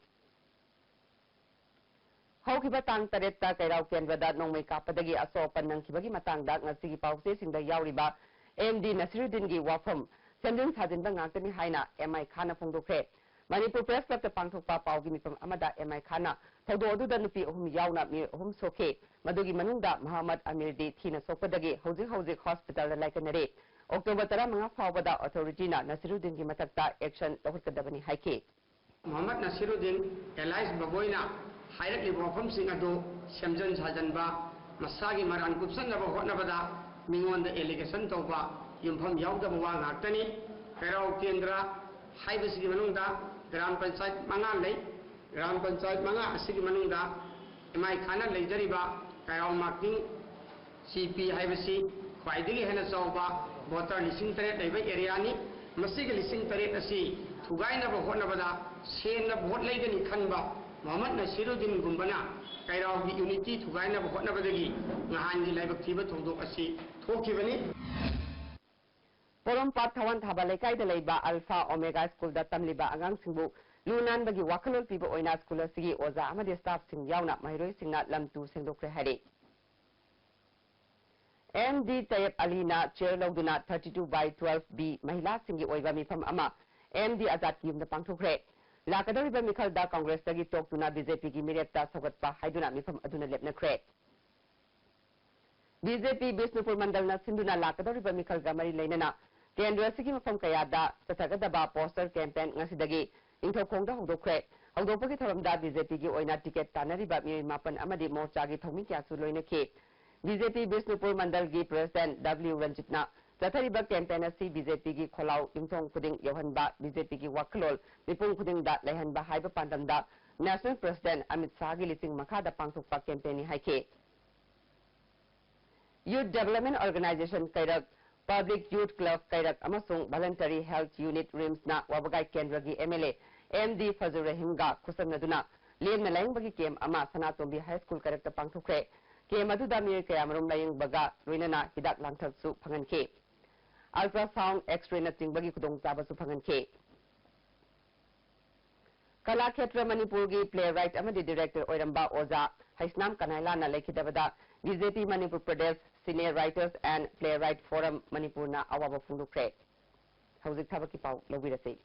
Speaker 1: Haukiba Tang Taretta Kairau Kendradat Nongmai Kapadagi Aso Panangkibagi Matangda Ngasigi Pause Singda Yauriba MD Nasiruddin Gi Wafam Sendin Sajinba Ngakani Haina MI Khana Phongdokre Manipur Press Club the Pangthokpa Paugi Mifam Amada MI Khana Thodo Oduda Nupi Ohum Yauna Mir Ohum Soke Madugi Manungda Muhammad Amir Di Thina Sopadagi Housing Hospital Laikanare October Tara Manga Fawada Authority na Nasiruddin Gi Matakta Action Tohukadabani Haike
Speaker 7: Muhammad Nasiruddin Elias Baboina Hayat Libofam Singado Shamjan Sajanba Masagi Maran Kupsan Naba Hotnabada Mingon the allegation Toba Yumfam Yauda Buwang Haktani Perau Kendra Haibasi Manunda Gram Pansai Mangale Gram Pansai Manga Asigi Manunda MI Khana Lejariba Perau Marking CP Haibasi Kwaidili Hena Sauba Voter Lissing Tare Ariani Masig Lissing Tare Asi Tugaina Hotnabada Sen of Hot Lady Kanba Muhammad Nasiruddin Gumbana Kairau Unity Tugaina Hotnabadagi Nahandi Labaktiba Todo Asi Tokibani
Speaker 1: Porom Pat Tawan Tabaleka de Leba Alpha Omega School da Tamliba Agang Singbu Lunan Bagi Wakalol Pibo Oina School Sigi Oza Amadi Staff Sing Yauna Mahiroi Singa Lamtu Singdokre Hari MD Tayyip Alina Chair Logduna 32/12B Mahila Singi Oiba Mifam Ama MD Azad Yum the Pangthokre Lakadoriba Mikal da Congress Tagi Toktuna BJP Gi Mireta Sagatpa Haiduna Mifam Aduna Lepnakre BJP Bisnupur Mandalna Sinduna Lakadoriba Mikal Gamari Lainana Kendra Sigi Mafam Kayada Satagadaba Poster Campaign Ngasidagi Intho Kongda Hodokre Hodopagi Tharamda BJP Gi Oina Ticket Tanariba Miri Mapan Amadi Morchagi Thomi Kyasu Loinake BJP Bisnupur Mandal Gi President W Ranjitna Zatariba Campaign Asi BJP Gi Kholau Imthong Kuding Yohanba BJP Gi Wakalol Mipung Kuding Da Lehanba Haiba Pandamda National President Amit Shah Gi Lising Makada Pangthokpa Campaign Haike Youth Development Organization Kairak Public Youth Club Kairak Amasung Voluntary Health Unit RIMS na Wabagai Kendra Gi MLA MD Fazur Rahim ga Kusam Naduna Lemna Layang Bagi Kem Ama Sanatombi High School Kairak ta Pangthokre Kem Aduda Mir Kayamarum Layang Baga Ruinana Hidak Langthak Su Phangan Ke Ultrasound X-ray na Tingbagi Kudong Taba Su Phangan Ke Kala Khetra Manipur Gi Playwright Amadi Director Oiramba Oza Haisnam Kanaila na Lekidabada BJP Manipur Pradesh Senior Writers and Playwright Forum Manipur na Awaba Fundukre Hauzik Thabaki Pau Lobirasi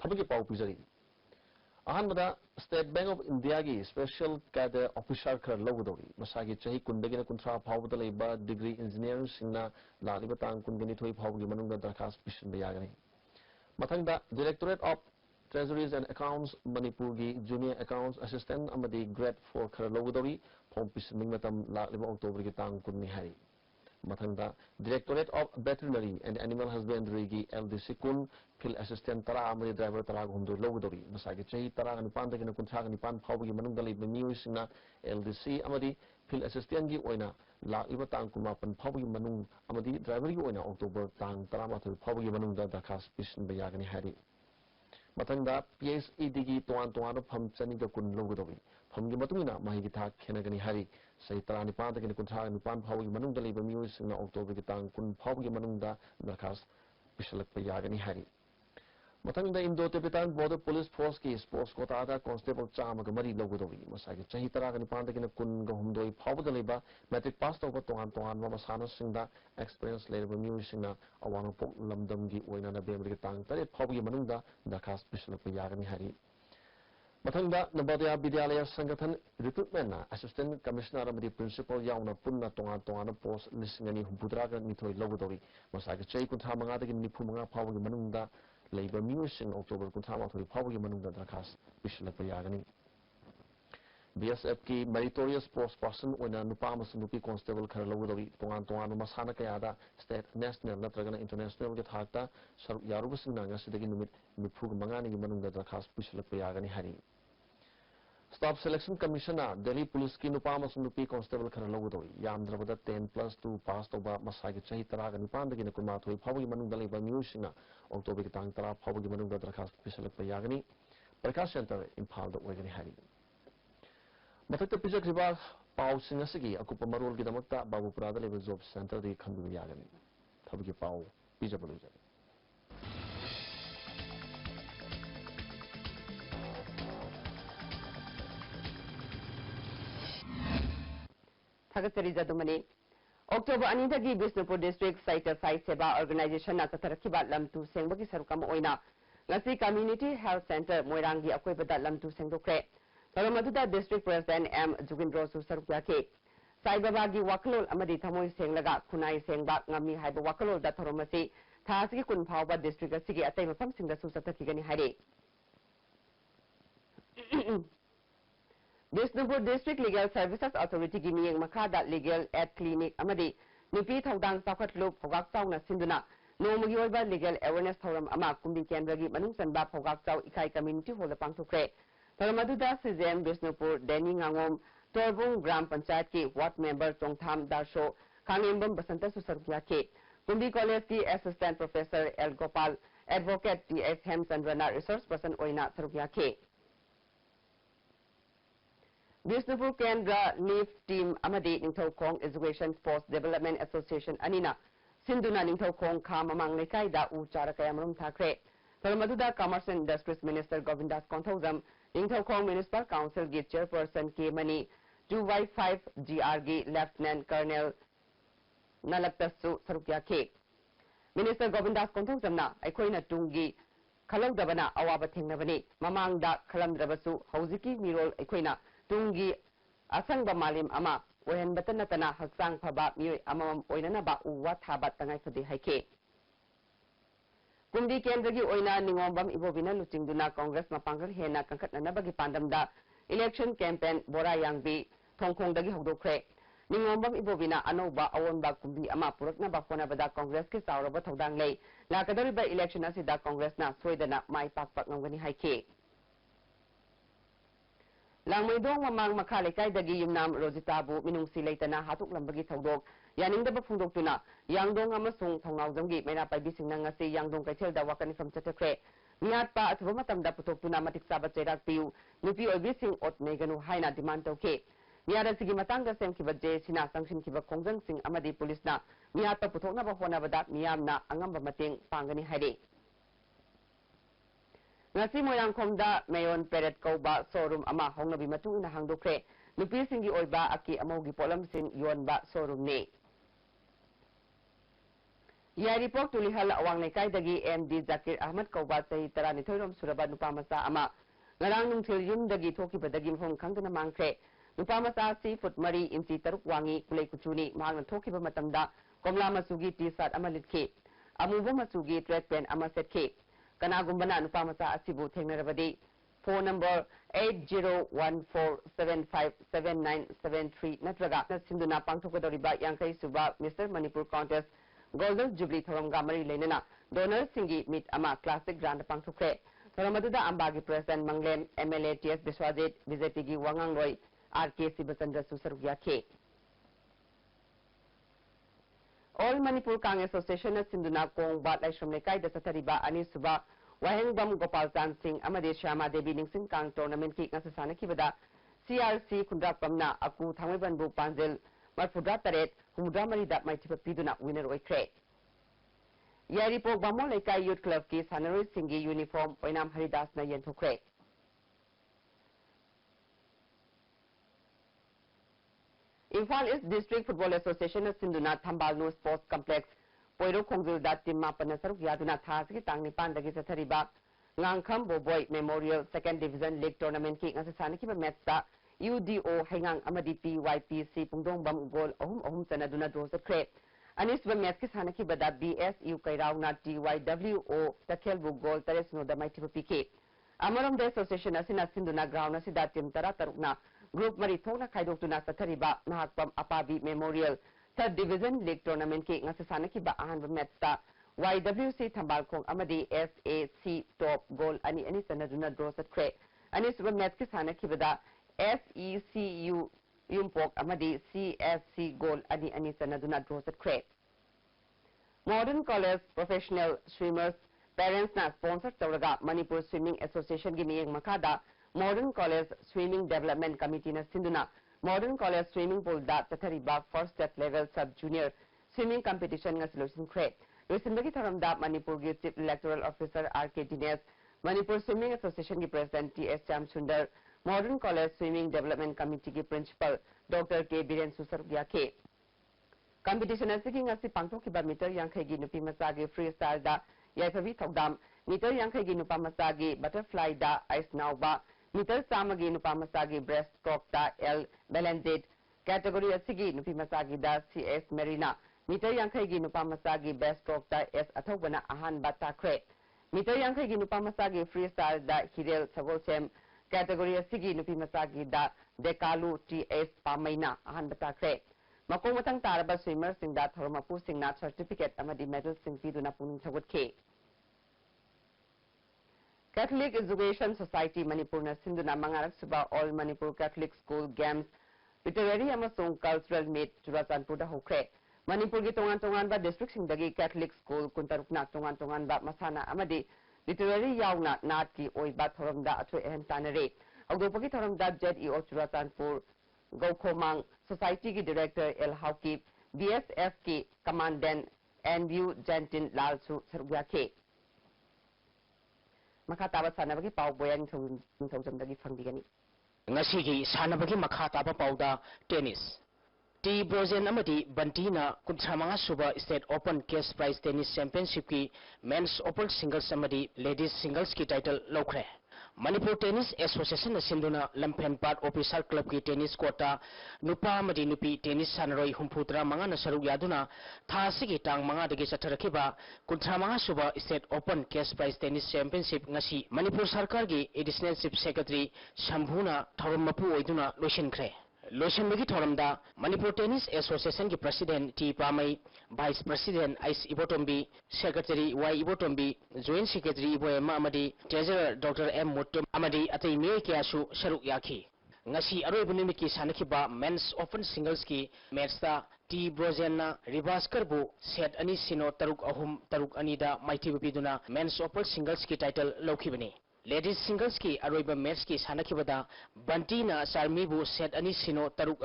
Speaker 9: Thabaki Pau Pizari Ahanbada State Bank of India Gi Special Cadre Officer Khar Logudori Masagi Chahi Kundagina Kuntra Pawda Leba Degree Engineer Singna Lalibatang Kundani Thoi Pawgi Manunga Darkas Pishin Bayagani Mathangda Directorate of Treasuries and Accounts Manipur Gi Junior Accounts Assistant Amadi Grade 4 Khar Logudori Pong Pishin Matam Laliba October Gitang Kunni Hari Mathangda Directorate of Veterinary and Animal Husbandry Gi LDC Kun Field Assistant Tara Amadi Driver Tara Hundur Logudori Masagi Chahi Tara Nipan Dagina Kuntra Nipan Pawgi Manunga Liba Singna LDC Amadi Field Assistant Gi Oina Laliba Tang Kumapan Pawgi Manung Amadi Driver Gi Oina October Tang Taramatul Pawgi Manunga Dakas Pishin Bayagani Hari Matangda PSED Gi Tuan Tuan of Pam Chaniga Kun Logudori Pam Gimatuna Mahigi Tak Kenagani Hari Say Tarani Panta Kuntra Nipan Pawgi Manunga Liba Singna October Gitang Kun Pawgi Manunga Dakas Pishalak Bayagani Hari Matangda Indo-Tibetan Border Police Force Ki Sports Kota Constable Chama Gamari Logudori Masagi Chahi Tara Nipanta Kun Gahumdoi Pawda Liba Metric Past over Tuan Tuan Masana Singda Experience Labor Singna Awang Pok Lamdam Gi Oina Bemri Tang Tare Pawgi Manunda Dakas Pishalak Bayagani Hari Matangda Nabadaya Bidyalaya Sangathan Recruitment na Assistant Commissioner Amadi Principal Yauna Punna Tonga Post Lisingani Humpudraga Nitoi Logudori Masagi Chahi Kunta Mangada Nipumanga Pawgi Manunda Labor Music October Kuntama to the Pawgi Manunda Dakas Bishalak Bayagani BSF की meritorious sports person oina nupa amasung nupi constable khara lawdori tongan masana kayada state national natragana international ge thakta saruk yarubasing na ngasidagi numit niphu mangani gi manungda dakhas pusilakpa yagani hari Staff Selection Commissioner Delhi Police की nupa amasung nupi constable khara lawdori yamdrabada 10+2 pass toba masagi chahi taraga nipandagi na kunmathoi phawgi manungda leiba miusina October ki tang tara phawgi manungda dakhas pusilakpa yagani Prakash Center Imphal da oigani hari Matakta pijak riba pau singasigi akupa marul gidamakta Babu Prada level job center di khandu yagani thabgi pau pijabaluja
Speaker 1: Thagasari Jadumani October anidagi Bisnupur District Cycle Sai Seba Organization na tatarakiba lamtu sengbagi sarukam oina ngasi Community Health Center Moirangi akoibada lamtu sengdokre Maduda District President M. Jugindro Susarukake Sai Babagi Wakalol Amadi Tamoi Senglaga Kunai Sengba Ngami Haiba Wakalol da Taromasi Tasiki Kun Pauba District Sigi Atay Mafam Singda Susatakigani Hari Bisnupur District Legal Services Authority Gimiyang Makada Legal Aid Clinic Amadi Nupi Thaudang Pakat Loop Fogak Saw na Sinduna Nomugi Oiba Legal Awareness Thoram Ama Kumbi Kendragi Manung Sanba Fogak Saw Ikai Community Hall Pangtukre Maduda Sizem Bisnupur Deni Ngangom Torbung Gram Panchayat ki Ward Member Chongtham Darsho Kangembam Basanta Susarukya ke Kumbi College ki Assistant Professor L. Gopal Advocate T.S. Hemchandrana Resource Person Oina Sarukya ke Bisnupur Kendra NIF Team Amadi Ningthau Khong Education Sports Development Association Anina Sinduna Ningthau Khong Kha Mamang Lekai da U Charakayamrum Thakre Maduda Commerce and Industries Minister Govindas Konthauzam Ningthau Khong Municipal Council ki Chairperson K Mani 2Y5 GR ki Lieutenant Colonel Nalaktasu Sarukya ke Minister Govindas Konthauzam na Aikoina Tungi Khalawdabana Awaba Thingnabani Mamangda Khalamdrabasu Hauziki Mirol Aikoina Tungi Asangba Malim Ama Ohenbata Natana Haksang Phaba Mioi Amam Oinanaba Uwa Thabat Tangai Fadi Haike Kumdi Kendragi Oina Ningombam Ibobina Luchingduna Congress Mapangal Hena Kankat Nanabagi Pandamda Election Campaign Bora Yangbi Thongkhongdagi Hogdokre Ningombam Ibobina Anoba Awonba Kumdi Ama Purakna Bakona Bada Congress ki Sauraba Thodang Lei Lakadariba Election Asida Congress na Soidana Mai Pakpak Ngangani Haike Langmaidong Mamang Makhalekai Dagi Yumnam Rositabu Minungsi Leitana Hatuk Lambagi Thodok Yaningdaba Phungdoktuna Yangdong amasung Thongauzamgi Mena Paibising Nangasi Yangdong Kaithel Wakani from Chatakre Miatpa Athuba Matamda Putoktuna Matik Saba Chairak Piu Nupi Oibising Ot Meganu Haina Demand Toke Miarasigi Matanga Semkiba J Sina Sangshin Kiba Kongjang Sing Amadi Police na Miatpa Putokna Bahona Badak Miyamna Angamba Mating Pangani Haide Ngasi Moyangkhomda Mayon Peret Kauba Showroom Ama Hongnabi Matu na Hangdokre Nupi Singi Oiba Aki Amogi Polam Sing Yonba Showroom ne Yaripok Tulihal Awang Lekai Dagi MD Zakir Ahmad Kauba Sahi Tarani Thoirom Suraba Nupamasa Ama Ngarang Nungthil Yum Dagi Thoki Badagi Mhong Kangdana Mangkre Nupamasa Seafood Mari Inchi Taruk Wangi Kulei Kuchuni Mahang Thoki Matamda Komla Masugi T-shirt Ama Litke Amuba Masugi Track Pen Ama Setke Kanagumbana Nupamasa Asibu Thengnarabadi phone number 8014757973 Natraga Sinduna Pangthokadoriba Yangkai Suba Mr. Manipur Contest Golden Jubilee Thoramga Mari Lenana Donor Singi Meet Ama Classic Grand Pangthokre Thoramatuda Ambagi President Manglem MLA TS Biswajit BJP gi Wangang Roy RK Sibasandra Susarugya ke All Manipur Kang Association Sinduna Kong Bat Laishram Lekai da Satariba Ani Suba Wahengbam Gopal Chan Singh Amade Shama Devi Ningsing Kang Tournament ki ngasasana kibada CRC Kundapamna Aku Thangweban Bu Panjil Marfudra Taret Humudra Marida Maitipa Piduna winner oikre Yaripok Bamo Lekai Youth Club ki Sanaroi Singhi uniform Oinam Haridas na yenthokre Imphal East District Football Association Sinduna Thambal No Sports Complex Poiro Khongjul da Team Mapana Saruk Yaduna Thasiki Tangni Pandagi Sathariba Ngangkham Boboy Memorial Second Division League Tournament ki ngasasana kiba match ta UDO Haingang Amadi PYPC Pungdongbam Goal Ohum Sanaduna draw sakre Anisba match ki sana kiba da BSU Kairauna TYWO Takhelbu Goal Taresno da Maitipa PK Amaram the Association Asina Sinduna Ground Asida Team Tara Tarukna Group Mari Thona Kaidokuna Satariba, Nahakpam Apabi Memorial, 3rd Division League Tournament Ki Ngasasanakiba Ahan Metsta, YWC Tambalkong Amadi SAC Top Goal Ani Anisanaduna Drosat Cre, Anis Metki Sanakibada, SECU Yumpok Amadi CSC Goal Ani Anisanaduna Drosat Cre. Modern College Professional Swimmers Parents na sponsor Tauraga Manipur Swimming Association Gimiyang Makada Modern College Swimming Development Committee na Sinduna Modern College Swimming Pool da Tatariba First Step Level Sub Junior Swimming Competition nga solution create. Lusinbagi Taramda Manipur gi Chief Electoral Officer RK Dines Manipur Swimming Association gi President TS Chamsundar Modern College Swimming Development Committee gi Principal Dr. K. Biren Susar Gyake. Competition asiki ngasi pangtok ki meter yang khaigi nupi masagi freestyle da yaifavi thokdam meter yang khaigi nupa masagi butterfly da ice now ba meter samagi nupa masagi breaststroke da L balanced category asigi nupi masagi da CS Marina meter yang khaigi nupa masagi breaststroke da S athobana ahan bata kre meter yang khaigi nupa masagi freestyle da Hirel Sagolchem category asigi nupi masagi da Dekalu TS Pamaina ahan bata kre Makong matang taraba swimmers sing da thoromapu sing na certificate amadi medal sing piduna puning sagut ke. Catholic Education Society Manipur na sinduna mangarak suba All Manipur Catholic School Games literary amasung cultural meet Churachandpur da hokre. Manipur gi tongan ba district sing dagi Catholic School kuntaruk na tongan ba masana amadi literary yauna nat ki oiba thoramda athu ehem tanare. Agdopagi thoramda ZEO Churachandpur Gaukhomang Society ki Director El Hauki, BSF ki Commandant NU Jantin Lalsu Sarugake. Makataba sanabagi pau boyang dagi fandigani.
Speaker 10: Ngasigi sanabagi makataba pauda tennis. T Brozen amadi Bantina kuntramanga suba State Open Case Prize Tennis Championship ki Men's Open Singles amadi Ladies Singles ki title lokre. Manipur Tennis Association na sinduna Lampenpat Official Club ki tennis quota nupa amadi nupi tennis sanaroi humputra mga na sarug yaduna tha sigi tang mga dagi satharakiba kuntra mga suba State Open Case Prize Tennis Championship ngasi Manipur Sarkar gi Additional Chief Secretary Shambhuna Thorammapu oiduna loisinkhre. Loisinbagi thoramda Manipur Tennis Association ki President T Pamai, Vice President Ice Ibotombi, Secretary Y Ibotombi, Joint Secretary Iboyama amadi Treasurer Dr. M Muttum amadi atai me kyasu saruk yaki. Ngasi aroibu nimit ki sanakiba Men's Open Singles ki match ta T Brozen na reverse karbu set ani sino taruk ahum taruk anida maitibu piduna Men's Open Singles ki title lokibani. Ladies Singles ki aroiba match ki sanakibada Bantina Sarmibu set ani sino taruk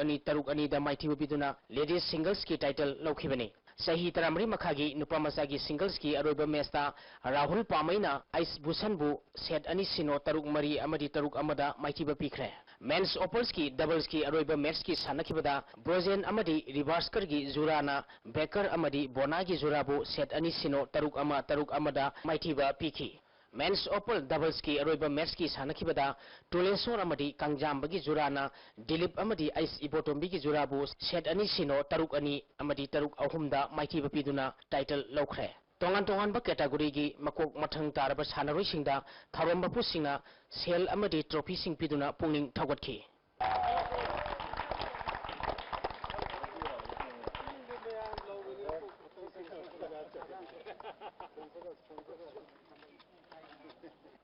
Speaker 10: ani da maitibu piduna Ladies Singles ki title lokibani. Sahi taramri makhagi nupamasagi singles ki aroiba match ta Rahul Pamaina Ice Bhusanbu set ani sino taruk mari amadi taruk amada maitibu pikre. Men's Opals ki doubles ki aroiba match ki sanakibada Brozen amadi reverse kargi Zurana Becker amadi Bonagi Zurabu set ani sino taruk amada maitiba piki. Men's Opal doubles ki aroiba match ki sanakibada Tulesor amadi Kangjambagi Zurana Dilip amadi Ice Ibotombi ki Zurabu set ani sino taruk ani amadi taruk ahumda maitiba piduna title lokre. Tongan ba category gi makok mathang taraba sanaroi singda tharombapu singa sel amadi trophy sing piduna pungning thawatki.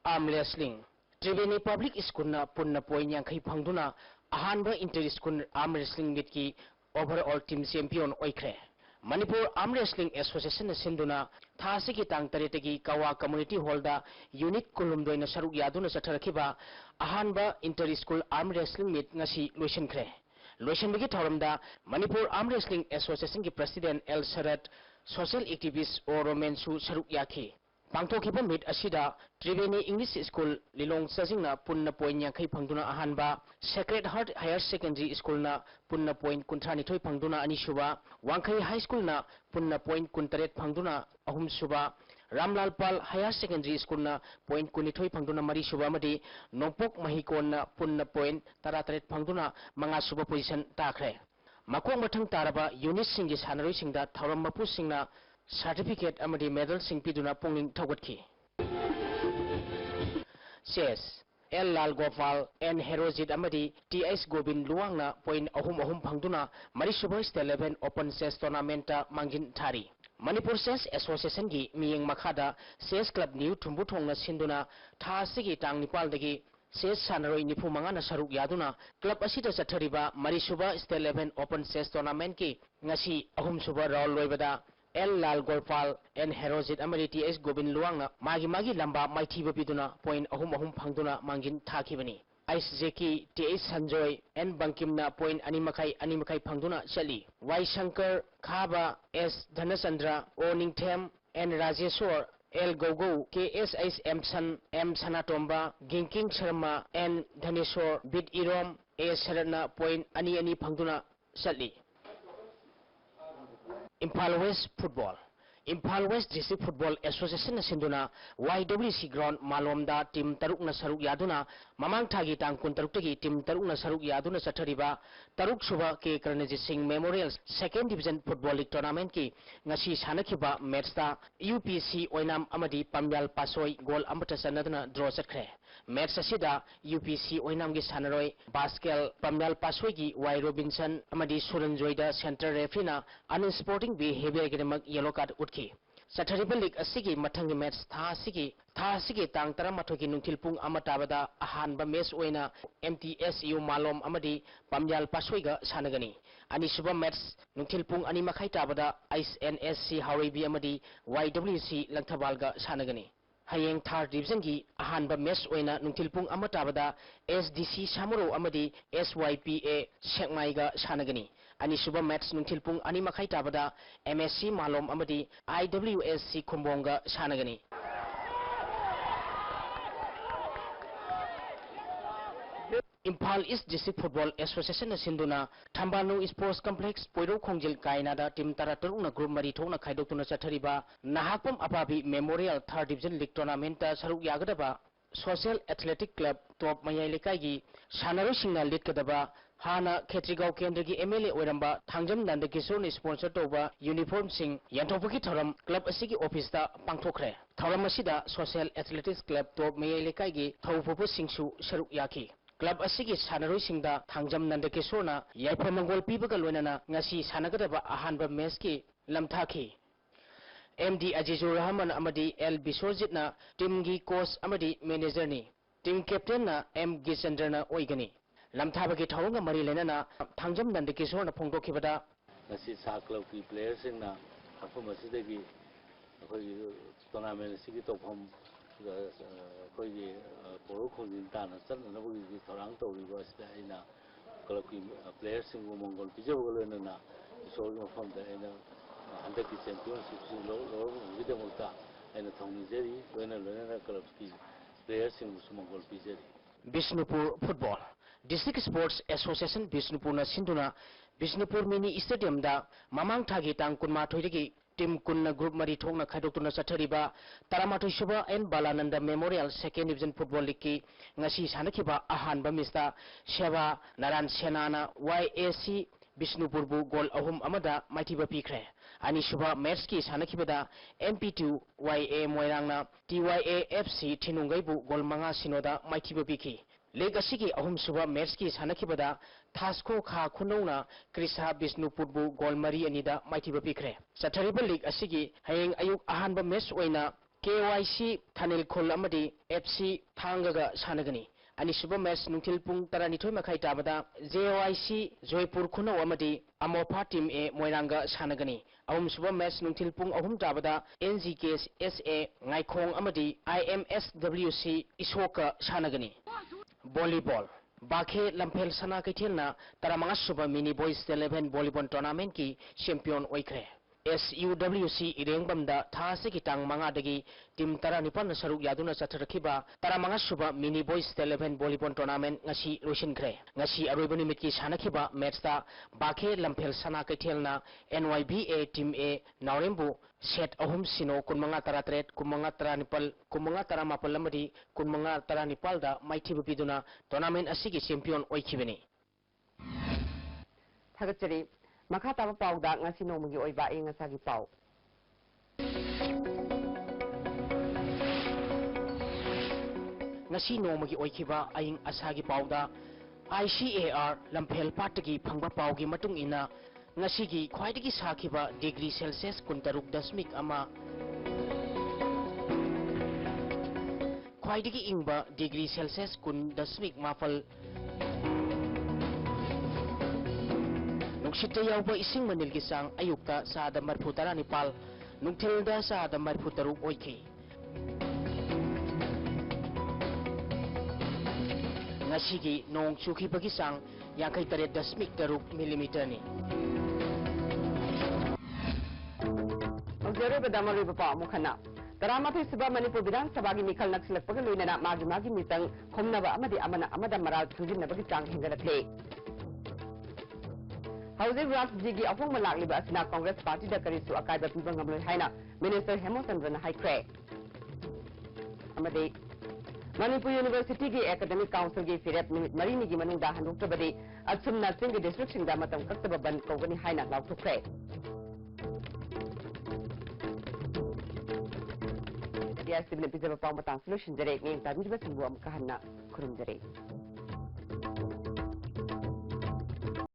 Speaker 10: Arm wrestling. Triveni Public School na punna point yang kai phangduna ahanba inter school arm wrestling meet ki overall team champion oikre. Manipur Arm Wrestling Association na sinduna thasi ki tang taritagi Kawa Community Hall da unit kulumdoi na saruk yaduna satharakiba ahanba inter school arm wrestling meet ngasi loisinkhre. Loisinbagi thoramda Manipur Arm Wrestling Association ki President El Sarat social activist Oromensu saruk yaki. Pangthokiba meet asida Triveni English School Lilong Sasingna punna point yang kai phangduna ahanba Sacred Heart Higher Secondary School na punna point kunthani thoi phangduna ani suba Wangkhai High School na punna point kuntaret phangduna ahum suba Ramlal Pal Higher Secondary School na point kunithoi phangduna mari suba amadi Nongpok Mahikon na punna point tarataret phangduna manga suba position takhre. Makong mathang taraba unit singgi sanaroi singda tharammapu singna certificate amadi medal sing piduna pungning thawatki. Chess. L Lal Gopal N Herojit amadi TS Gobin Luangna point ahum phangduna marisuba state level open chess tournament ta mangin thari. Manipur Chess Association gi miyeng makhada chess club new thumbu thongna sinduna tha sigi tang nipal dagi chess sanaroi nifu manga na saruk yaduna club asida chathariba marisuba state level open chess tournament ki ngasi ahum suba round loibada L Lal Gopal N Herojit amadi TS Gobin Luangna magi lamba maithiba biduna point ahum phangduna mangin thakibani. Ice Jeki TS Sanjoy N Bankimna point animakai phangduna chali. Y Shankar Khaba S Dhanasandra O Ningthem N Rajeshwar L Gogo KSH Emsan M Sanatomba Ginking Sharma N Dhaneshwar Bid Irom A Sarana point ani phangduna chali. Impal West Football. Impal West District Football Association na sinduna YWC Ground Malomda team taruk na saruk yaduna mamang thagi tang kun taruk tagi team taruk na saruk yaduna sathariba taruk suba ke Karnajit Singh Memorial Second Division Football League Tournament ki ngasi sanakhiba match ta UPC Oinam amadi Pamyal Pasoi goal amata sanaduna draw chakhre. Match asida UPC Oinam gi sanaroi Baskel Pamyal Pasoi gi Y Robinson amadi Suranjoy da center referee na unsporting behavior gi mak yellow card utki. Sathariba League asigi mathangi match tha asigi tang taramatho gi nungthil pung amatabada ahanba match oina MTSU Malom amadi Pamyal Pasoi ga sanagani. Ani suba match nungthil pung ani makhai tabada INSC Haribi amadi YWC Langthabal ga sanagani. Hayeng third division gi ahanba match oina nungthil pung amatabada SDC Samuro amadi SYPA Sekmai ga sanagani. Ani suba match nungthil pung ani makhai tabada MSC Malom amadi IWSC Kumbonga sanagani. Impal East District Football Association na sinduna Thambanu Sports Complex Poiro Khongjil Kainada team tarataruk na group mari thona khaidokuna chathariba Nahakpam Apabi Memorial Third Division League Tournament ta saruk yagadaba Social Athletic Club Top Mayai Lekai gi sanaro singna lead kadaba Hana Khetrigau Kendra gi MLA oiramba Thangjam Nanda Kishore ni sponsor toba uniform sing yanthopaki thoram club asigi office ta pangthokre. Thoram asida Social Athletics Club Top Mayai Lekai gi thaupupu singsu saruk yaki. Club asigi sanaroi singda Thangjam Nanda Kishore na yaiphamangol pibaga loinana ngasi sanagadaba ahanba match ki lamthaki. MD Ajizur Rahman amadi L Bisorjit na team gi coach amadi manager ni. Team captain na M Gisandra na oigani. Lamthabagi thawanga mari lenana Thangjam Nanda Kishore na phongdokhibada
Speaker 11: ngasi sa club ki players na afum asidagi akoi tournament sigi topham koi gi Poiro Khongjil ta na chan na bugi gi thorang tawriba sida aina club ki players singu mongol pijabu lenana isol no pham da aina handaki championship si lo vidamulta aina thongni jeri loina club ki players singu mongol pijeri.
Speaker 10: Bishnupur Football District Sports Association Bishnupur na sinduna Bishnupur Mini Stadium da mamang thagi tang kunma thoidagi team kunna group mari thokna khaidokuna chathariba Taramatoi suba N Balananda Memorial Second Division Football League ki ngasi sanakhiba ahanba mista Sheba Naran Senana YAC Bishnupur bu goal ahum amada maithiba pikre. Ani suba match ki sanakhibada MP2 YA Moirangna TYA FC Thinungai bu goal manga sinoda maithiba piki. League asigi ahum suba match ki sanakhibada Thasko Kha Khunona Krisa Bishnupur bu goal mari anida maithiba pikre. Sathariba League asigi hayeng ayuk ahanba match oina KYC Thanil Khol amadi FC Thangaga sanagani. Ani suba match nungthil pung taranithoi makhai tabada JYC Joypur Khunau amadi Amopa team A Moiranga sanagani. Ahum suba match nungthil pung ahum tabada NGK SA Ngaikhong amadi IMSWC Isoka sanagani. Volleyball Bakhe Lamphel Sana Kaithelna taramanga suba mini boys 11 volleyball tournament ki champion oikre. SUWC Irengbamda Thasi Kitang Manga Dagi Team Taranipan Saruk Yaduna Satrakiba Taramanga Suba Mini Boys 11 Volleyball Tournament Ngasi Roshin Kre Ngasi Arubani Mitki Sanakiba Matchta Bakhe Lamphel Sana Kaithelna NYBA Team A Naurembu Set Ahum Sino Kunmanga Taratret Kumanga Taranipal Kumanga Taramapal Lamadi Kumanga Taranipal da Maithibu Piduna Tournament Asigi Champion Oikibeni
Speaker 1: Thagachari Makata pau da ngasi nomugi oiba e ngasagi pau.
Speaker 10: ngasi nomagi oikhiba aing asagi pauda ICAR Lamphel Patagi phangba paugi matung ina ngasigi khwaidagi sakhiba degree Celsius 13.1 ama khwaidagi ingba degree Celsius 10.4 Nungshita yawba ising manilgi sang ayukta sada marphutara nipal nungthilda sada marphutaruk oikhi ngasigi nong chukhibagi sang 53.6 millimeter ni
Speaker 1: Jere bedamari bapa mukhana Taramathi Subha Manipur Vidhan Sabha gi Mikhal Naksilakpaga loinana magi mitang khomnaba amadi amada maral thujinabagi chang hengalathle Hauze Rashji gi afung malakliba asina Congress Party da karisu akaiba piba ngamloi haina Minister Hemochandran haikre amadi Manipur University gi Academic Council gi Firep Nimit Marini gi manungda handoktabadi achumna chingi district singda matam kaktaba ban kogani haina lauthukre Yes, the Pizza Palmatang solution direct name that we was in Kahanna Kurum direct.